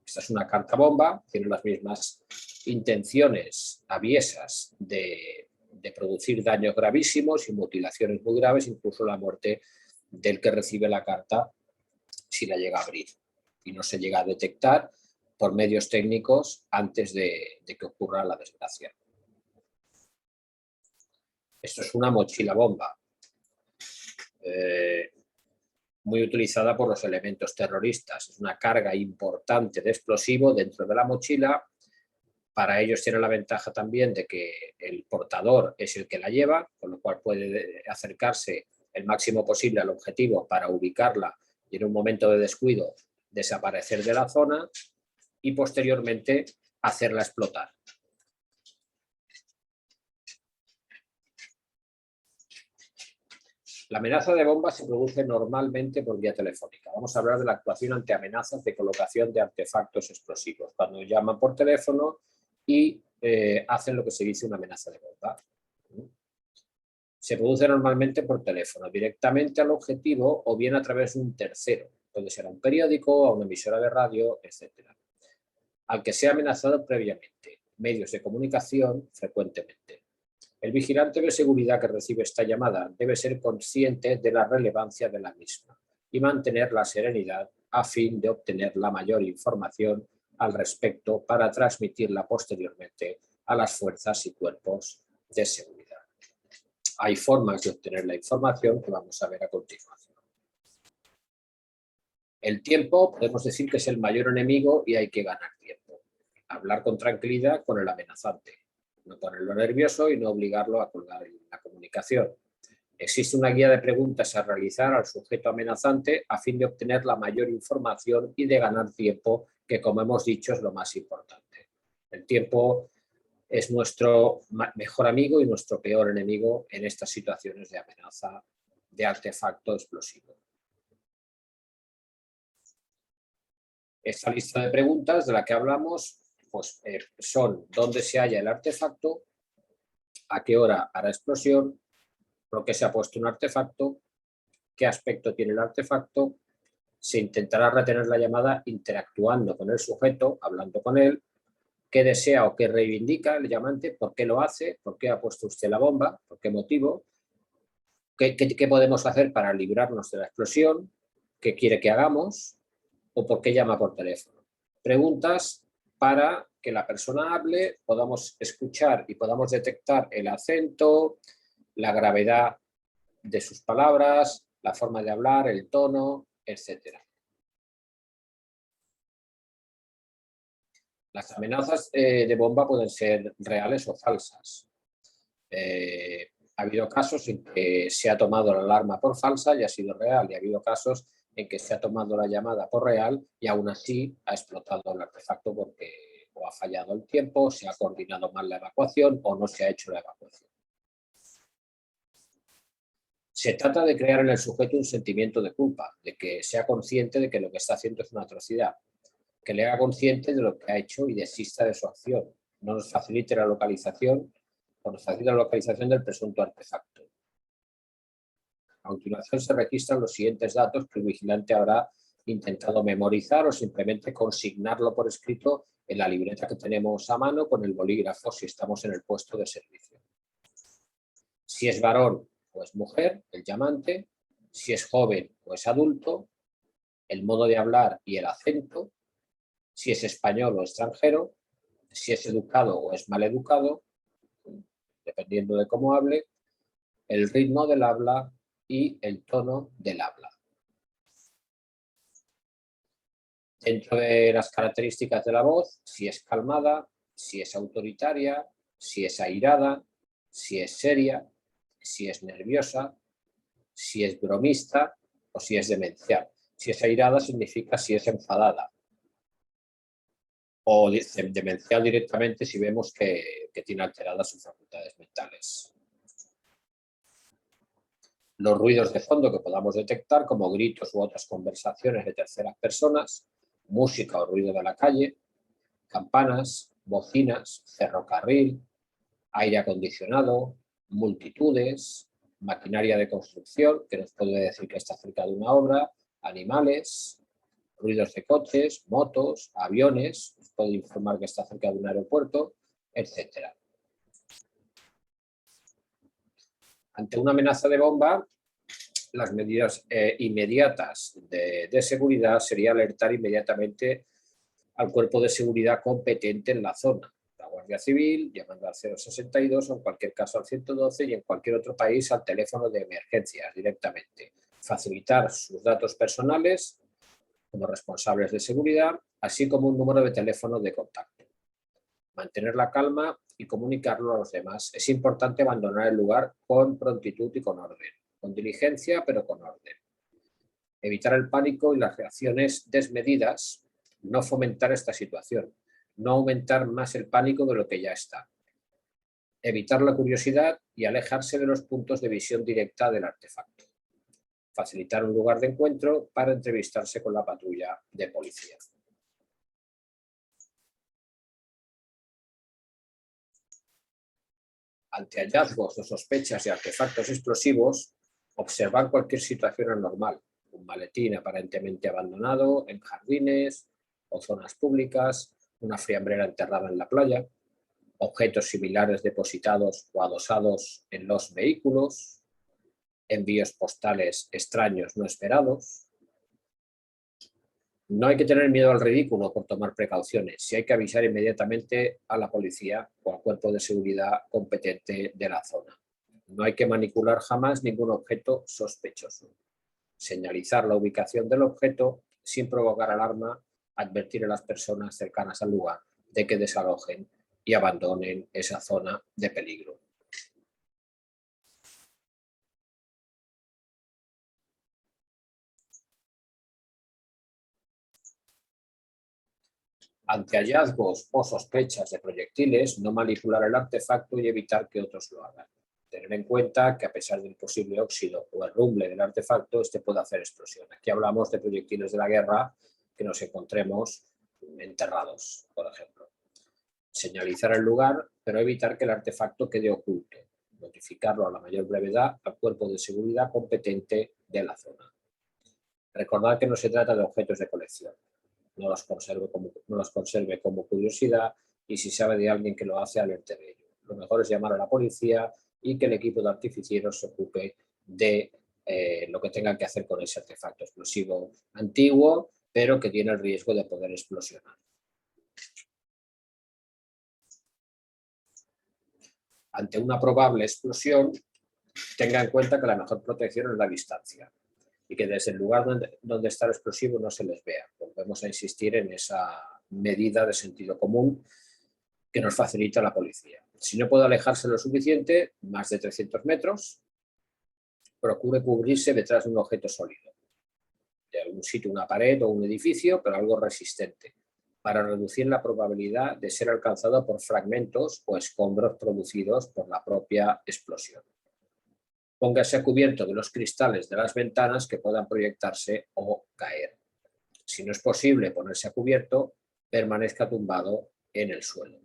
Esta es una carta bomba, tiene las mismas intenciones aviesas de producir daños gravísimos y mutilaciones muy graves, incluso la muerte del que recibe la carta si la llega a abrir y no se llega a detectar por medios técnicos antes de que ocurra la desgracia. Esto es una mochila bomba, muy utilizada por los elementos terroristas. Es una carga importante de explosivo dentro de la mochila. Para ellos tiene la ventaja también de que el portador es el que la lleva, con lo cual puede acercarse el máximo posible al objetivo para ubicarla y en un momento de descuido desaparecer de la zona y posteriormente hacerla explotar. La amenaza de bomba se produce normalmente por vía telefónica. Vamos a hablar de la actuación ante amenazas de colocación de artefactos explosivos. Cuando llaman por teléfono y hacen lo que se dice una amenaza de bomba. Se produce normalmente por teléfono, directamente al objetivo o bien a través de un tercero. Puede ser a un periódico, a una emisora de radio, etc. Al que sea amenazado previamente. Medios de comunicación frecuentemente. El vigilante de seguridad que recibe esta llamada debe ser consciente de la relevancia de la misma y mantener la serenidad a fin de obtener la mayor información al respecto para transmitirla posteriormente a las fuerzas y cuerpos de seguridad. Hay formas de obtener la información que vamos a ver a continuación. El tiempo, podemos decir que es el mayor enemigo y hay que ganar tiempo. Hablar con tranquilidad con el amenazante. No ponerlo nervioso y no obligarlo a colgar la comunicación. Existe una guía de preguntas a realizar al sujeto amenazante a fin de obtener la mayor información y de ganar tiempo, que como hemos dicho es lo más importante. El tiempo es nuestro mejor amigo y nuestro peor enemigo en estas situaciones de amenaza de artefacto explosivo. Esta lista de preguntas de la que hablamos pues, son dónde se halla el artefacto, a qué hora hará explosión, por qué se ha puesto un artefacto, qué aspecto tiene el artefacto, se intentará retener la llamada interactuando con el sujeto, hablando con él, qué desea o qué reivindica el llamante, por qué lo hace, por qué ha puesto usted la bomba, por qué motivo, qué podemos hacer para librarnos de la explosión, qué quiere que hagamos o por qué llama por teléfono. Preguntas para que la persona hable, podamos escuchar y podamos detectar el acento, la gravedad de sus palabras, la forma de hablar, el tono, etc. Las amenazas de bomba pueden ser reales o falsas. Ha habido casos en que se ha tomado la alarma por falsa y ha sido real, y ha habido casos en que se ha tomado la llamada por real y aún así ha explotado el artefacto porque o ha fallado el tiempo, se ha coordinado mal la evacuación o no se ha hecho la evacuación. Se trata de crear en el sujeto un sentimiento de culpa, de que sea consciente de que lo que está haciendo es una atrocidad, que le haga consciente de lo que ha hecho y desista de su acción. No nos facilite la localización o nos facilita la localización del presunto artefacto. A continuación se registran los siguientes datos que el vigilante habrá intentado memorizar o simplemente consignarlo por escrito en la libreta que tenemos a mano con el bolígrafo si estamos en el puesto de servicio. Si es varón o es mujer, el llamante, si es joven o es adulto, el modo de hablar y el acento, si es español o extranjero, si es educado o es mal educado, dependiendo de cómo hable, el ritmo del habla y el tono del habla. Dentro de las características de la voz, si es calmada, si es autoritaria, si es airada, si es seria, si es nerviosa, si es bromista o si es demencial. Si es airada significa si es enfadada. O demencial directamente si vemos que tiene alteradas sus facultades mentales. Los ruidos de fondo que podamos detectar, como gritos u otras conversaciones de terceras personas, música o ruido de la calle, campanas, bocinas, ferrocarril, aire acondicionado, multitudes, maquinaria de construcción, que nos puede decir que está cerca de una obra, animales, ruidos de coches, motos, aviones, nos puede informar que está cerca de un aeropuerto, etc. Ante una amenaza de bomba, las medidas inmediatas de seguridad sería alertar inmediatamente al cuerpo de seguridad competente en la zona, la Guardia Civil, llamando al 062 o en cualquier caso al 112 y en cualquier otro país al teléfono de emergencias directamente. Facilitar sus datos personales como responsables de seguridad, así como un número de teléfono de contacto. Mantener la calma y comunicarlo a los demás. Es importante abandonar el lugar con prontitud y con orden, con diligencia pero con orden. Evitar el pánico y las reacciones desmedidas, no fomentar esta situación, no aumentar más el pánico de lo que ya está. Evitar la curiosidad y alejarse de los puntos de visión directa del artefacto. Facilitar un lugar de encuentro para entrevistarse con la patrulla de policía. Ante hallazgos o sospechas de artefactos explosivos, observar cualquier situación anormal, un maletín aparentemente abandonado en jardines o zonas públicas, una fiambrera enterrada en la playa, objetos similares depositados o adosados en los vehículos, envíos postales extraños no esperados. No hay que tener miedo al ridículo por tomar precauciones, sí hay que avisar inmediatamente a la policía o al cuerpo de seguridad competente de la zona. No hay que manipular jamás ningún objeto sospechoso. Señalizar la ubicación del objeto sin provocar alarma, advertir a las personas cercanas al lugar de que desalojen y abandonen esa zona de peligro. Ante hallazgos o sospechas de proyectiles, no manipular el artefacto y evitar que otros lo hagan. Tener en cuenta que a pesar del posible óxido o herrumbre del artefacto, este puede hacer explosión. Aquí hablamos de proyectiles de la guerra que nos encontremos enterrados, por ejemplo. Señalizar el lugar, pero evitar que el artefacto quede oculto. Notificarlo a la mayor brevedad al cuerpo de seguridad competente de la zona. Recordad que no se trata de objetos de colección. No los conserve como curiosidad y si sabe de alguien que lo hace, alerte de ello. Lo mejor es llamar a la policía y que el equipo de artificieros se ocupe de lo que tenga que hacer con ese artefacto explosivo antiguo, pero que tiene el riesgo de poder explosionar. Ante una probable explosión, tenga en cuenta que la mejor protección es la distancia y que desde el lugar donde está el explosivo no se les vea. Volvemos a insistir en esa medida de sentido común que nos facilita la policía. Si no puede alejarse lo suficiente, más de 300 metros, procure cubrirse detrás de un objeto sólido, de algún sitio, una pared o un edificio, pero algo resistente, para reducir la probabilidad de ser alcanzado por fragmentos o escombros producidos por la propia explosión. Póngase a cubierto de los cristales de las ventanas que puedan proyectarse o caer. Si no es posible ponerse a cubierto, permanezca tumbado en el suelo,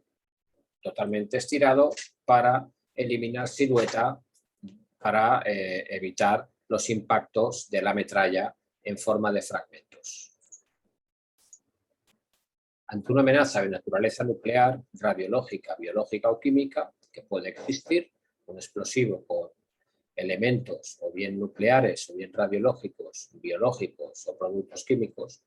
totalmente estirado para eliminar silueta, para evitar los impactos de la metralla en forma de fragmentos. Ante una amenaza de naturaleza nuclear, radiológica, biológica o química que puede existir, un explosivo con elementos o bien nucleares o bien radiológicos, biológicos o productos químicos,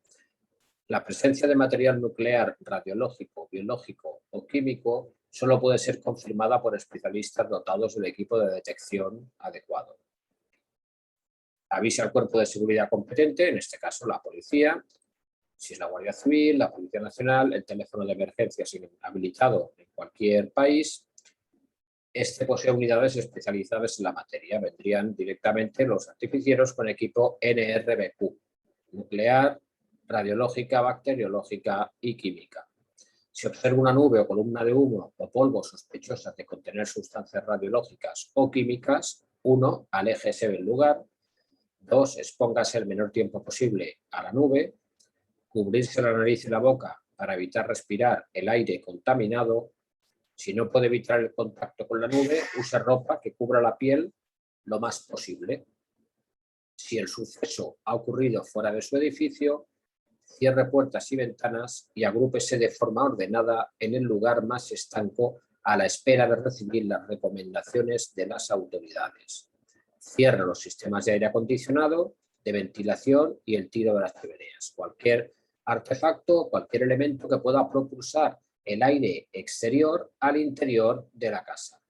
la presencia de material nuclear, radiológico, biológico o químico solo puede ser confirmada por especialistas dotados del equipo de detección adecuado. Avise al cuerpo de seguridad competente, en este caso la policía, si es la Guardia Civil, la Policía Nacional, el teléfono de emergencias habilitado en cualquier país, Este posee unidades especializadas en la materia. Vendrían directamente los artificieros con equipo NRBQ, nuclear, radiológica, bacteriológica y química. Si observa una nube o columna de humo o polvo sospechosas de contener sustancias radiológicas o químicas, 1. Aléjese del lugar. 2. Expóngase el menor tiempo posible a la nube. Cubrirse la nariz y la boca para evitar respirar el aire contaminado. Si no puede evitar el contacto con la nube, use ropa que cubra la piel lo más posible. Si el suceso ha ocurrido fuera de su edificio, cierre puertas y ventanas y agrúpese de forma ordenada en el lugar más estanco a la espera de recibir las recomendaciones de las autoridades. Cierre los sistemas de aire acondicionado, de ventilación y el tiro de las chimeneas. Cualquier artefacto, cualquier elemento que pueda propulsar el aire exterior al interior de la casa.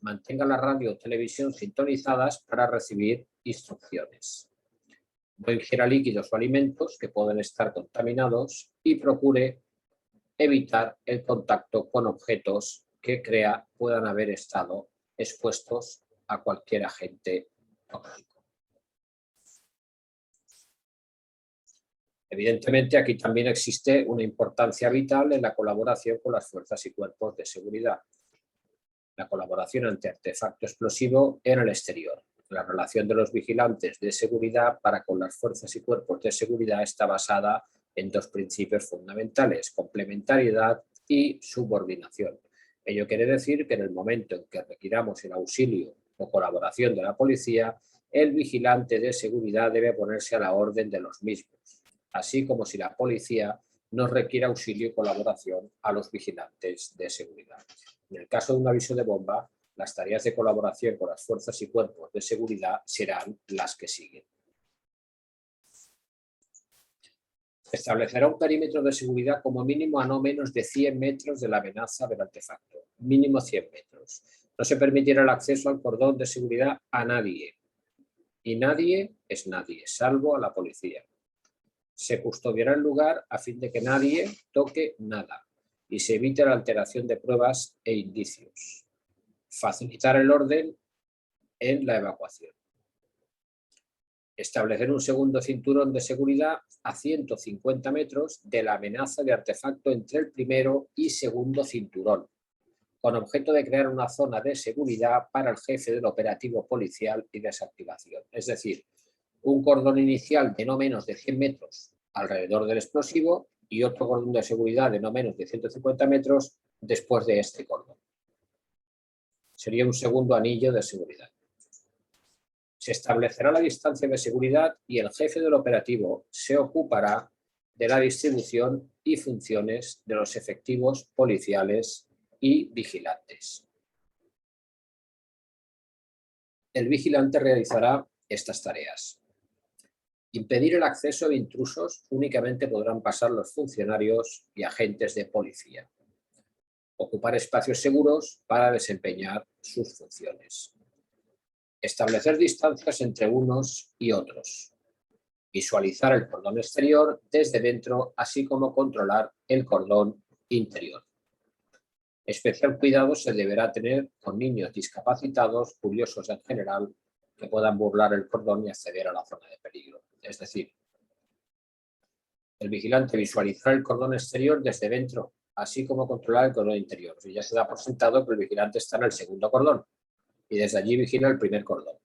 Mantenga la radio o televisión sintonizadas para recibir instrucciones. No ingiera líquidos o alimentos que pueden estar contaminados y procure evitar el contacto con objetos que crea puedan haber estado expuestos a cualquier agente tóxico. Evidentemente, aquí también existe una importancia vital en la colaboración con las fuerzas y cuerpos de seguridad. La colaboración ante artefacto explosivo en el exterior. La relación de los vigilantes de seguridad para con las fuerzas y cuerpos de seguridad está basada en dos principios fundamentales: complementariedad y subordinación. Ello quiere decir que en el momento en que requiramos el auxilio o colaboración de la policía, el vigilante de seguridad debe ponerse a la orden de los mismos, así como si la policía nos requiere auxilio y colaboración a los vigilantes de seguridad. En el caso de un aviso de bomba, las tareas de colaboración con las fuerzas y cuerpos de seguridad serán las que siguen. Establecerá un perímetro de seguridad como mínimo a no menos de 100 metros de la amenaza del artefacto. Mínimo 100 metros. No se permitirá el acceso al cordón de seguridad a nadie. Y nadie es nadie, salvo a la policía. Se custodiará el lugar a fin de que nadie toque nada y se evite la alteración de pruebas e indicios. Facilitar el orden en la evacuación. Establecer un segundo cinturón de seguridad a 150 metros de la amenaza de artefacto entre el primero y segundo cinturón, con objeto de crear una zona de seguridad para el jefe del operativo policial y desactivación. Es decir, un cordón inicial de no menos de 100 metros alrededor del explosivo y otro cordón de seguridad de no menos de 150 metros después de este cordón. Sería un segundo anillo de seguridad. Se establecerá la distancia de seguridad y el jefe del operativo se ocupará de la distribución y funciones de los efectivos policiales y vigilantes. El vigilante realizará estas tareas. Impedir el acceso de intrusos únicamente podrán pasar los funcionarios y agentes de policía. Ocupar espacios seguros para desempeñar sus funciones. Establecer distancias entre unos y otros. Visualizar el cordón exterior desde dentro, así como controlar el cordón interior. Especial cuidado se deberá tener con niños discapacitados, curiosos en general, que puedan burlar el cordón y acceder a la zona de peligro. Es decir, el vigilante visualizará el cordón exterior desde dentro, así como controlar el cordón interior. Y ya se da por sentado que el vigilante está en el segundo cordón y desde allí vigila el primer cordón.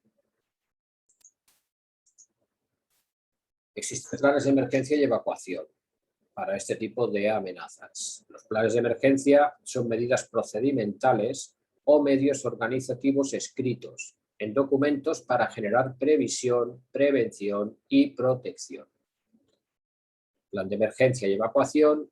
Existen planes de emergencia y evacuación para este tipo de amenazas. Los planes de emergencia son medidas procedimentales o medios organizativos escritos en documentos para generar previsión, prevención y protección. Plan de emergencia y evacuación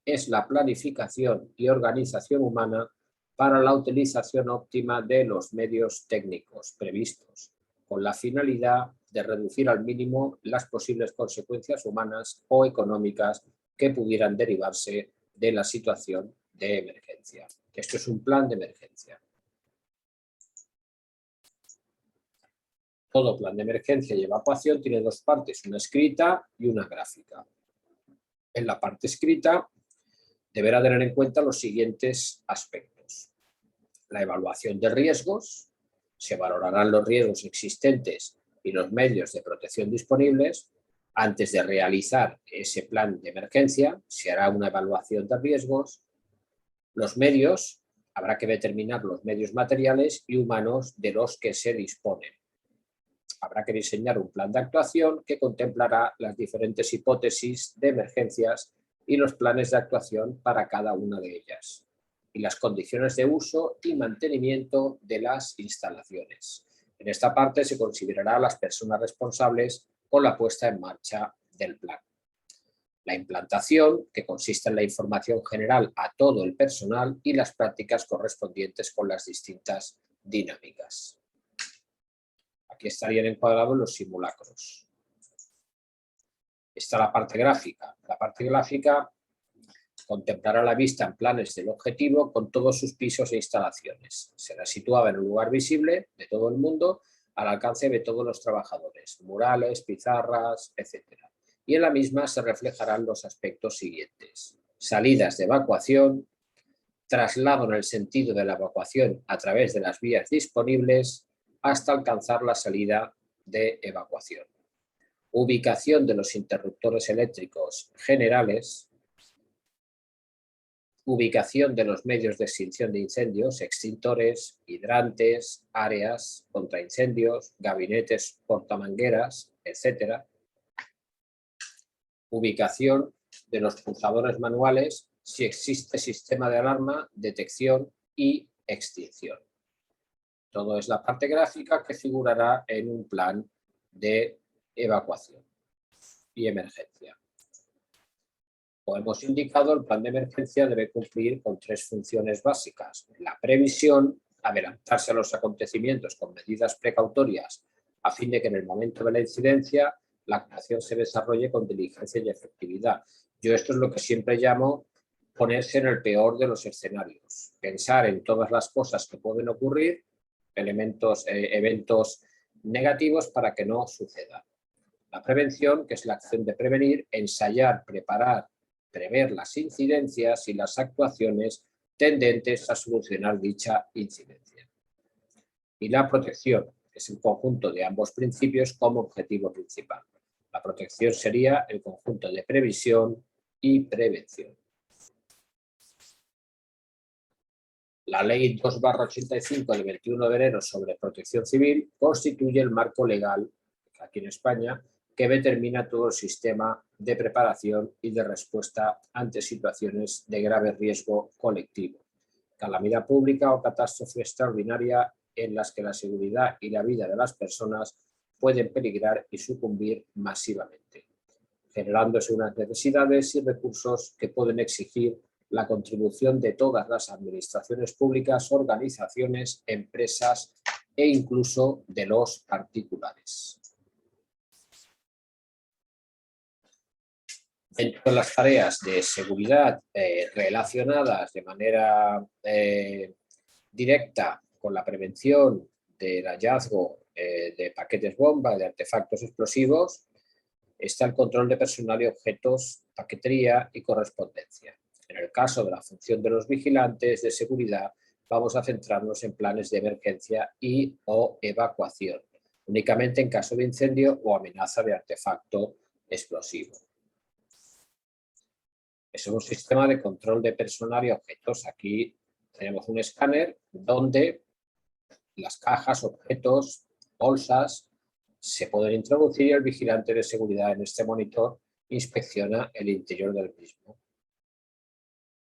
es la planificación y organización humana para la utilización óptima de los medios técnicos previstos, con la finalidad de reducir al mínimo las posibles consecuencias humanas o económicas que pudieran derivarse de la situación de emergencia. Esto es un plan de emergencia. Todo plan de emergencia y evacuación tiene dos partes, una escrita y una gráfica. En la parte escrita deberá tener en cuenta los siguientes aspectos. la evaluación de riesgos, se valorarán los riesgos existentes y los medios de protección disponibles. Antes de realizar ese plan de emergencia, se hará una evaluación de riesgos. Los medios, habrá que determinar los medios materiales y humanos de los que se disponen. Habrá que diseñar un plan de actuación que contemplará las diferentes hipótesis de emergencias y los planes de actuación para cada una de ellas, y las condiciones de uso y mantenimiento de las instalaciones. En esta parte se considerará a las personas responsables con la puesta en marcha del plan. La implantación, que consiste en la información general a todo el personal, y las prácticas correspondientes con las distintas dinámicas. Aquí estarían encuadrados los simulacros. Está la parte gráfica. La parte gráfica contemplará la vista en planes del objetivo con todos sus pisos e instalaciones. Será situada en un lugar visible de todo el mundo, al alcance de todos los trabajadores, murales, pizarras, etc. Y en la misma se reflejarán los aspectos siguientes: salidas de evacuación, traslado en el sentido de la evacuación a través de las vías disponibles hasta alcanzar la salida de evacuación, ubicación de los interruptores eléctricos generales, ubicación de los medios de extinción de incendios, extintores, hidrantes, áreas contra incendios, gabinetes portamangueras, etc. Ubicación de los pulsadores manuales, si existe sistema de alarma, detección y extinción. Todo es la parte gráfica que figurará en un plan de evacuación y emergencia. Como hemos indicado, el plan de emergencia debe cumplir con 3 funciones básicas: la previsión, adelantarse a los acontecimientos con medidas precautorias a fin de que en el momento de la incidencia la actuación se desarrolle con diligencia y efectividad. Yo esto es lo que siempre llamo ponerse en el peor de los escenarios, pensar en todas las cosas que pueden ocurrir, eventos negativos, para que no suceda. La prevención, que es la acción de prevenir, ensayar, preparar, prever las incidencias y las actuaciones tendentes a solucionar dicha incidencia. Y la protección, que es el conjunto de ambos principios como objetivo principal. La protección sería el conjunto de previsión y prevención. La Ley 2/85 del 21 de enero sobre protección civil constituye el marco legal, aquí en España, que determina todo el sistema de preparación y de respuesta ante situaciones de grave riesgo colectivo, calamidad pública o catástrofe extraordinaria en las que la seguridad y la vida de las personas pueden peligrar y sucumbir masivamente, generándose unas necesidades y recursos que pueden exigir la contribución de todas las administraciones públicas, organizaciones, empresas e incluso de los particulares. Dentro de las tareas de seguridad relacionadas de manera directa con la prevención del hallazgo de paquetes bomba, de artefactos explosivos, está el control de personal y objetos, paquetería y correspondencia. En el caso de la función de los vigilantes de seguridad, vamos a centrarnos en planes de emergencia y o evacuación, únicamente en caso de incendio o amenaza de artefacto explosivo. Es un sistema de control de personal y objetos. Aquí tenemos un escáner donde las cajas, objetos, bolsas se pueden introducir y el vigilante de seguridad en este monitor inspecciona el interior del mismo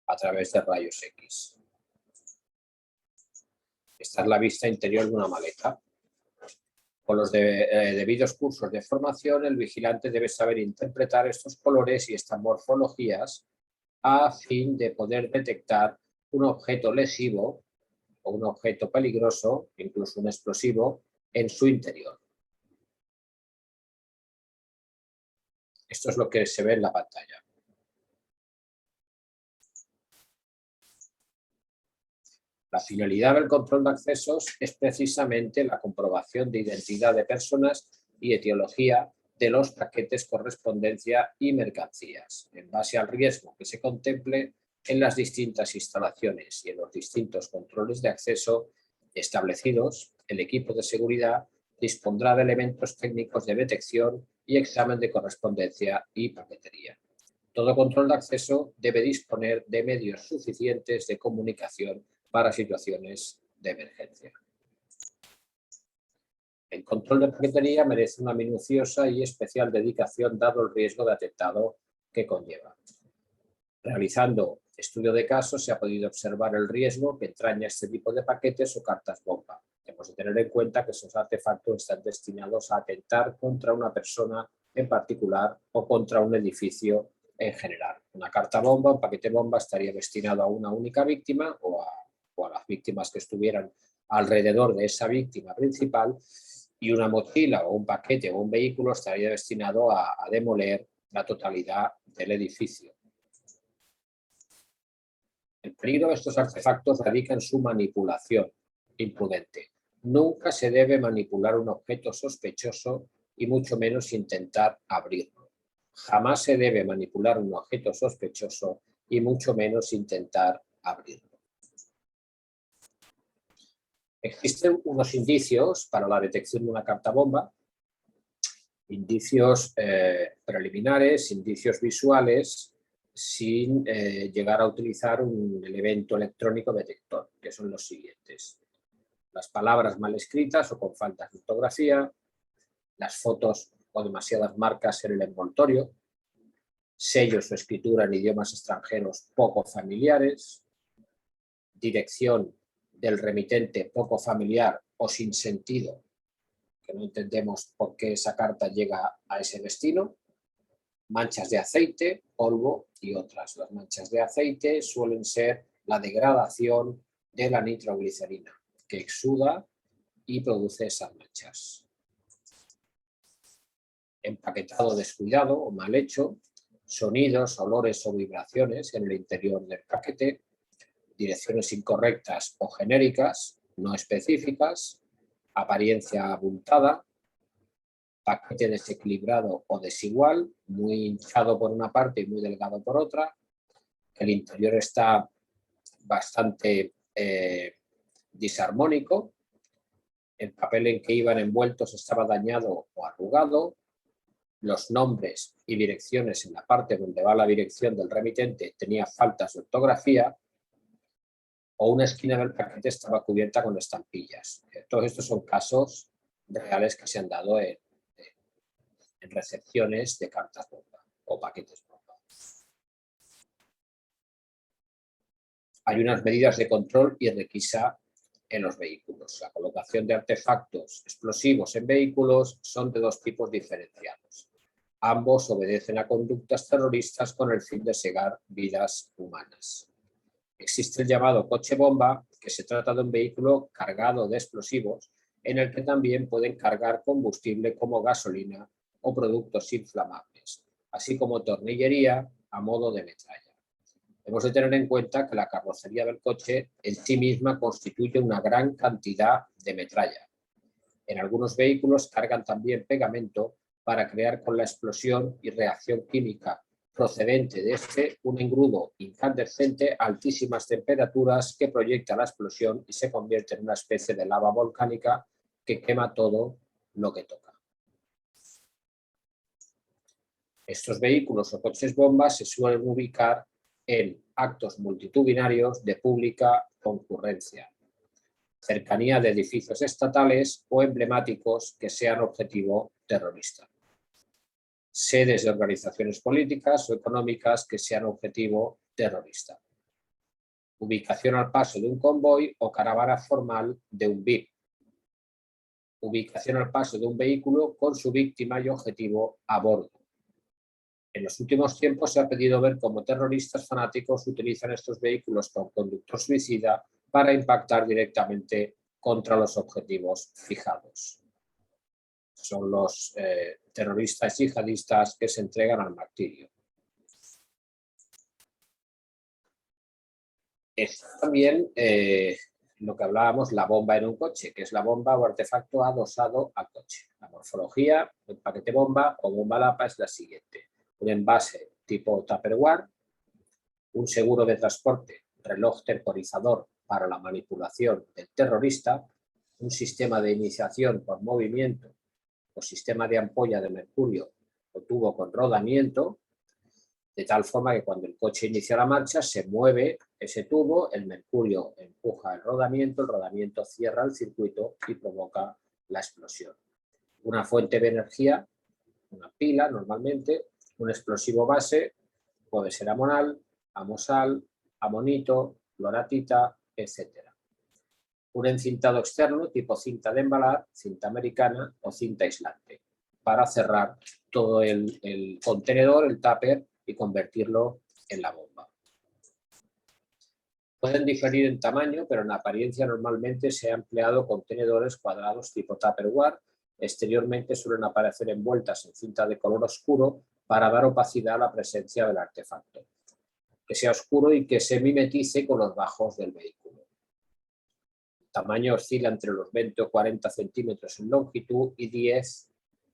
a través de rayos X. Esta es la vista interior de una maleta. Con los debidos cursos de formación, el vigilante debe saber interpretar estos colores y estas morfologías a fin de poder detectar un objeto lesivo o un objeto peligroso, incluso un explosivo, en su interior. Esto es lo que se ve en la pantalla. La finalidad del control de accesos es precisamente la comprobación de identidad de personas y etiología de los paquetes, correspondencia y mercancías. En base al riesgo que se contemple, en las distintas instalaciones y en los distintos controles de acceso establecidos, el equipo de seguridad dispondrá de elementos técnicos de detección y examen de correspondencia y paquetería. Todo control de acceso debe disponer de medios suficientes de comunicación para situaciones de emergencia. El control de paquetería merece una minuciosa y especial dedicación dado el riesgo de atentado que conlleva. Realizando estudio de casos se ha podido observar el riesgo que entraña este tipo de paquetes o cartas bomba. Tenemos que tener en cuenta que esos artefactos están destinados a atentar contra una persona en particular o contra un edificio en general. Una carta bomba, un paquete bomba estaría destinado a una única víctima o a las víctimas que estuvieran alrededor de esa víctima principal, y una mochila o un paquete o un vehículo estaría destinado a demoler la totalidad del edificio. El peligro de estos artefactos radica en su manipulación imprudente. Nunca se debe manipular un objeto sospechoso y mucho menos intentar abrirlo. Jamás se debe manipular un objeto sospechoso y mucho menos intentar abrirlo. Existen unos indicios para la detección de una carta bomba, indicios preliminares, indicios visuales, sin llegar a utilizar un elemento electrónico detector, que son los siguientes: las palabras mal escritas o con faltas de ortografía, las fotos o demasiadas marcas en el envoltorio, sellos o escritura en idiomas extranjeros poco familiares, dirección del remitente poco familiar o sin sentido, que no entendemos por qué esa carta llega a ese destino, manchas de aceite, polvo y otras. Las manchas de aceite suelen ser la degradación de la nitroglicerina, que exuda y produce esas manchas. Empaquetado descuidado o mal hecho, sonidos, olores o vibraciones en el interior del paquete, direcciones incorrectas o genéricas, no específicas, apariencia abultada, paquete desequilibrado o desigual, muy hinchado por una parte y muy delgado por otra, el interior está bastante disarmónico, el papel en que iban envueltos estaba dañado o arrugado, los nombres y direcciones en la parte donde va la dirección del remitente tenía faltas de ortografía, o una esquina del paquete estaba cubierta con estampillas. Todos estos son casos reales que se han dado en recepciones de cartas bomba o paquetes bomba. Hay unas medidas de control y requisa en los vehículos. La colocación de artefactos explosivos en vehículos son de dos tipos diferenciados. Ambos obedecen a conductas terroristas con el fin de cegar vidas humanas. Existe el llamado coche bomba, que se trata de un vehículo cargado de explosivos en el que también pueden cargar combustible como gasolina o productos inflamables, así como tornillería a modo de metralla. Hemos de tener en cuenta que la carrocería del coche en sí misma constituye una gran cantidad de metralla. En algunos vehículos cargan también pegamento para crear con la explosión y reacción química procedente de este un engrudo incandescente a altísimas temperaturas que proyecta la explosión y se convierte en una especie de lava volcánica que quema todo lo que toca. Estos vehículos o coches bombas se suelen ubicar en actos multitudinarios de pública concurrencia, cercanía de edificios estatales o emblemáticos que sean objetivo terrorista, sedes de organizaciones políticas o económicas que sean objetivo terrorista, ubicación al paso de un convoy o caravana formal de un VIP, ubicación al paso de un vehículo con su víctima y objetivo a bordo. En los últimos tiempos se ha podido ver cómo terroristas fanáticos utilizan estos vehículos con conductor suicida para impactar directamente contra los objetivos fijados. Son los terroristas yihadistas que se entregan al martirio. Está también lo que hablábamos, la bomba en un coche, que es la bomba o artefacto adosado al coche. La morfología del paquete bomba o bomba lapa es la siguiente: un envase tipo Tupperware, un seguro de transporte, reloj temporizador para la manipulación del terrorista, un sistema de iniciación por movimiento o sistema de ampolla de mercurio o tubo con rodamiento, de tal forma que cuando el coche inicia la marcha se mueve ese tubo, el mercurio empuja el rodamiento cierra el circuito y provoca la explosión. Una fuente de energía, una pila normalmente, un explosivo base, puede ser amonal, amosal, amonito, loratita, etc. Un encintado externo tipo cinta de embalar, cinta americana o cinta aislante para cerrar todo el contenedor, el tupper, y convertirlo en la bomba. Pueden diferir en tamaño, pero en apariencia normalmente se ha empleado contenedores cuadrados tipo Tupperware. Exteriormente suelen aparecer envueltas en cinta de color oscuro para dar opacidad a la presencia del artefacto. Que sea oscuro y que se mimetice con los bajos del vehículo. El tamaño oscila entre los 20 o 40 centímetros en longitud y 10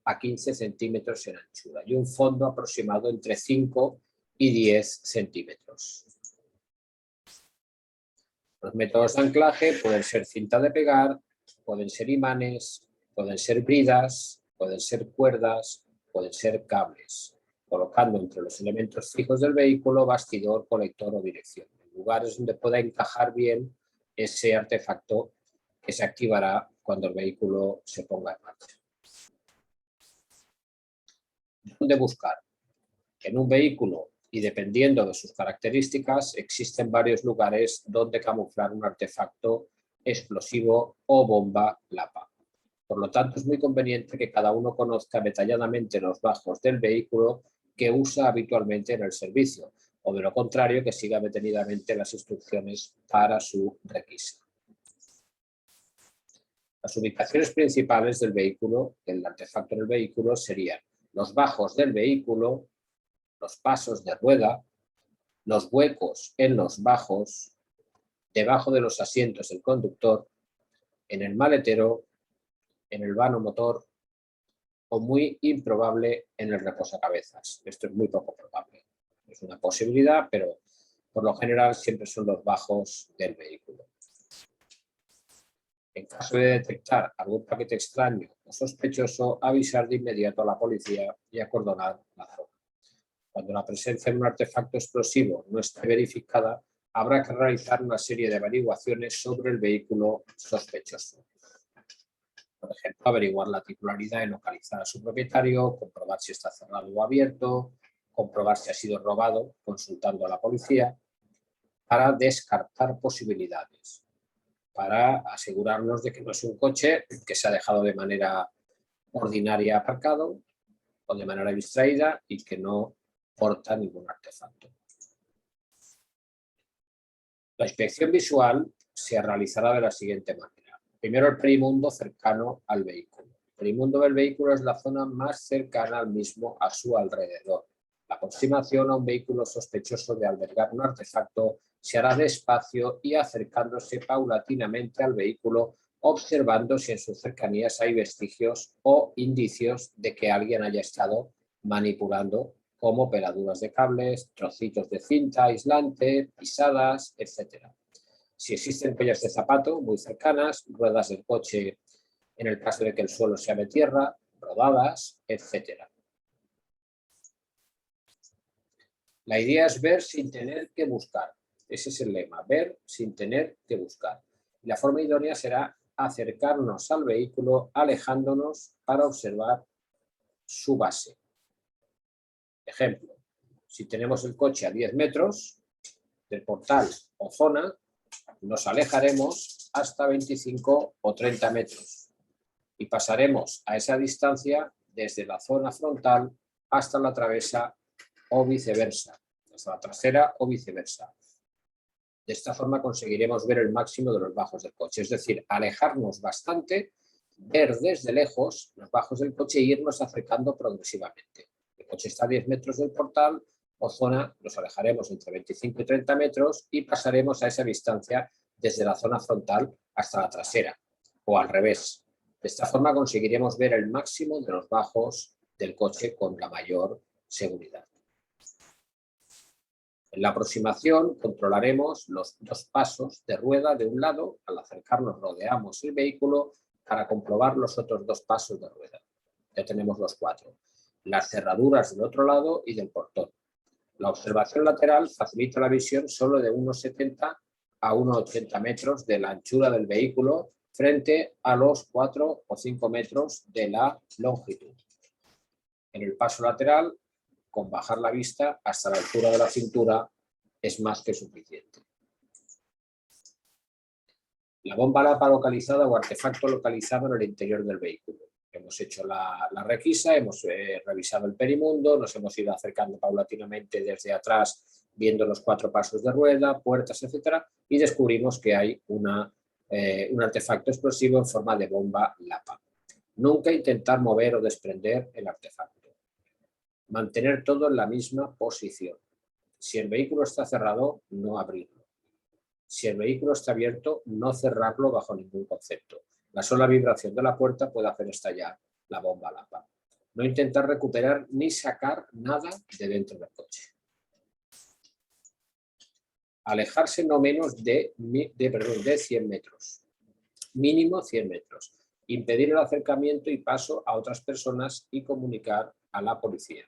a 15 centímetros en anchura y un fondo aproximado entre 5 y 10 centímetros. Los métodos de anclaje pueden ser cinta de pegar, pueden ser imanes, pueden ser bridas, pueden ser cuerdas, pueden ser cables, colocando entre los elementos fijos del vehículo bastidor, colector o dirección, en lugares donde pueda encajar bien ese artefacto que se activará cuando el vehículo se ponga en marcha. ¿Dónde buscar? En un vehículo, y dependiendo de sus características, existen varios lugares donde camuflar un artefacto explosivo o bomba lapa. Por lo tanto, es muy conveniente que cada uno conozca detalladamente los bajos del vehículo que usa habitualmente en el servicio, o de lo contrario, que siga detenidamente las instrucciones para su requisa. Las ubicaciones principales del vehículo, del artefacto en el vehículo, serían los bajos del vehículo, los pasos de rueda, los huecos en los bajos, debajo de los asientos del conductor, en el maletero, en el vano motor o muy improbable en el reposacabezas. Esto es muy poco probable. Es una posibilidad, pero por lo general siempre son los bajos del vehículo. En caso de detectar algún paquete extraño o sospechoso, avisar de inmediato a la policía y acordonar la zona. Cuando la presencia de un artefacto explosivo no esté verificada, habrá que realizar una serie de averiguaciones sobre el vehículo sospechoso. Por ejemplo, averiguar la titularidad y localizar a su propietario, comprobar si está cerrado o abierto, comprobar si ha sido robado, consultando a la policía, para descartar posibilidades, para asegurarnos de que no es un coche que se ha dejado de manera ordinaria aparcado o de manera distraída y que no porta ningún artefacto. La inspección visual se realizará de la siguiente manera. Primero, el perimundo cercano al vehículo. El perimundo del vehículo es la zona más cercana al mismo a su alrededor. La aproximación a un vehículo sospechoso de albergar un artefacto se hará despacio y acercándose paulatinamente al vehículo, observando si en sus cercanías hay vestigios o indicios de que alguien haya estado manipulando, como peladuras de cables, trocitos de cinta aislante, pisadas, etc. Si existen huellas de zapato muy cercanas, ruedas del coche en el caso de que el suelo sea de tierra, rodadas, etc. La idea es ver sin tener que buscar. Ese es el lema, ver sin tener que buscar. Y la forma idónea será acercarnos al vehículo alejándonos para observar su base. Ejemplo, si tenemos el coche a 10 metros del portal o zona, nos alejaremos hasta 25 o 30 metros y pasaremos a esa distancia desde la zona frontal hasta la travesa o viceversa, hasta la trasera o viceversa. De esta forma conseguiremos ver el máximo de los bajos del coche, es decir, alejarnos bastante, ver desde lejos los bajos del coche e irnos acercando progresivamente. El coche está a 10 metros del portal o zona, nos alejaremos entre 25 y 30 metros y pasaremos a esa distancia desde la zona frontal hasta la trasera o al revés. De esta forma conseguiremos ver el máximo de los bajos del coche con la mayor seguridad. En la aproximación controlaremos los 2 pasos de rueda de un lado. Al acercarnos rodeamos el vehículo para comprobar los otros 2 pasos de rueda. Ya tenemos los 4. Las cerraduras del otro lado y del portón. La observación lateral facilita la visión solo de unos 70 a unos 80 metros de la anchura del vehículo frente a los 4 o 5 metros de la longitud. En el paso lateral, con bajar la vista hasta la altura de la cintura es más que suficiente. La bomba LAPA localizada o artefacto localizado en el interior del vehículo. Hemos hecho la requisa, hemos revisado el perimundo, nos hemos ido acercando paulatinamente desde atrás, viendo los 4 pasos de rueda, puertas, etcétera, y descubrimos que hay un artefacto explosivo en forma de bomba LAPA. Nunca intentar mover o desprender el artefacto. Mantener todo en la misma posición. Si el vehículo está cerrado, no abrirlo. Si el vehículo está abierto, no cerrarlo bajo ningún concepto. La sola vibración de la puerta puede hacer estallar la bomba LAPA. No intentar recuperar ni sacar nada de dentro del coche. Alejarse no menos de 100 metros. Mínimo 100 metros. Impedir el acercamiento y paso a otras personas y comunicar a la policía.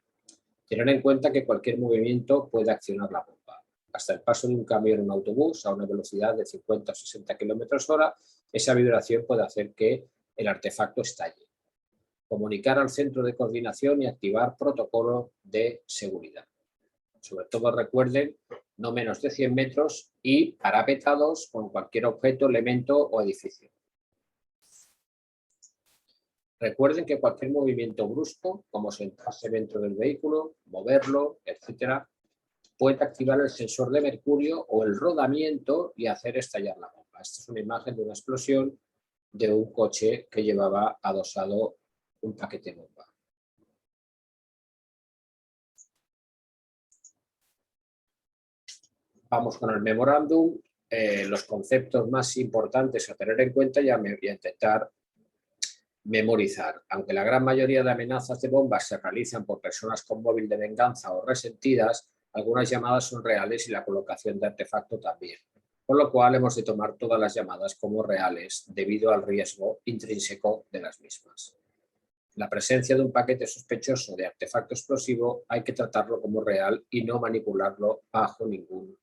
Tener en cuenta que cualquier movimiento puede accionar la bomba. Hasta el paso de un camión en un autobús a una velocidad de 50 o 60 km/h, esa vibración puede hacer que el artefacto estalle. Comunicar al centro de coordinación y activar protocolo de seguridad. Sobre todo recuerden no menos de 100 metros y parapetados con cualquier objeto, elemento o edificio. Recuerden que cualquier movimiento brusco, como sentarse dentro del vehículo, moverlo, etcétera, puede activar el sensor de mercurio o el rodamiento y hacer estallar la bomba. Esta es una imagen de una explosión de un coche que llevaba adosado un paquete bomba. Vamos con el memorándum. Los conceptos más importantes a tener en cuenta ya me voy a intentar memorizar. Aunque la gran mayoría de amenazas de bombas se realizan por personas con móvil de venganza o resentidas, algunas llamadas son reales y la colocación de artefacto también. Por lo cual hemos de tomar todas las llamadas como reales debido al riesgo intrínseco de las mismas. La presencia de un paquete sospechoso de artefacto explosivo hay que tratarlo como real y no manipularlo bajo ningún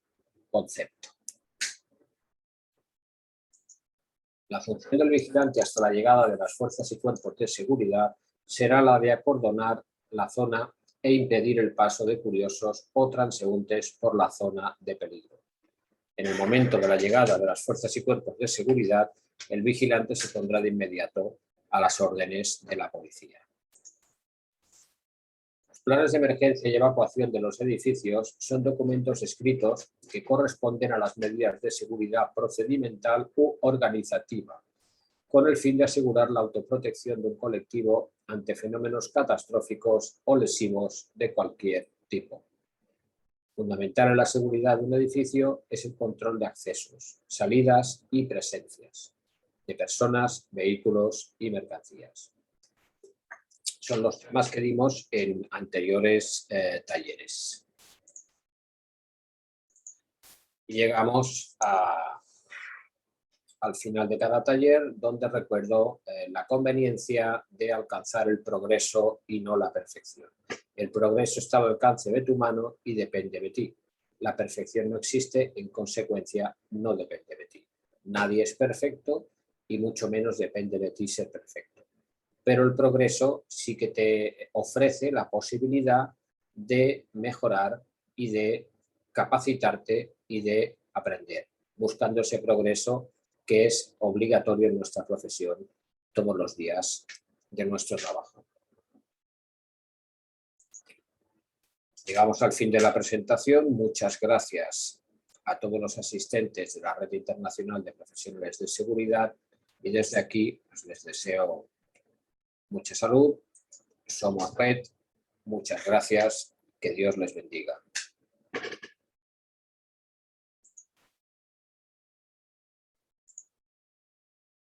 concepto. La función del vigilante hasta la llegada de las fuerzas y cuerpos de seguridad será la de acordonar la zona e impedir el paso de curiosos o transeúntes por la zona de peligro. En el momento de la llegada de las fuerzas y cuerpos de seguridad, el vigilante se pondrá de inmediato a las órdenes de la policía. Los planes de emergencia y evacuación de los edificios son documentos escritos que corresponden a las medidas de seguridad procedimental u organizativa, con el fin de asegurar la autoprotección de un colectivo ante fenómenos catastróficos o lesivos de cualquier tipo. Fundamental en la seguridad de un edificio es el control de accesos, salidas y presencias de personas, vehículos y mercancías. Son los temas que dimos en anteriores talleres. Y llegamos al final de cada taller, donde recuerdo la conveniencia de alcanzar el progreso y no la perfección. El progreso está al alcance de tu mano y depende de ti. La perfección no existe, en consecuencia no depende de ti. Nadie es perfecto y mucho menos depende de ti ser perfecto. Pero el progreso sí que te ofrece la posibilidad de mejorar y de capacitarte y de aprender, buscando ese progreso que es obligatorio en nuestra profesión todos los días de nuestro trabajo. Llegamos al fin de la presentación. Muchas gracias a todos los asistentes de la Red Internacional de Profesionales de Seguridad y desde aquí pues, les deseo mucha salud. Somos Red. Muchas gracias. Que Dios les bendiga.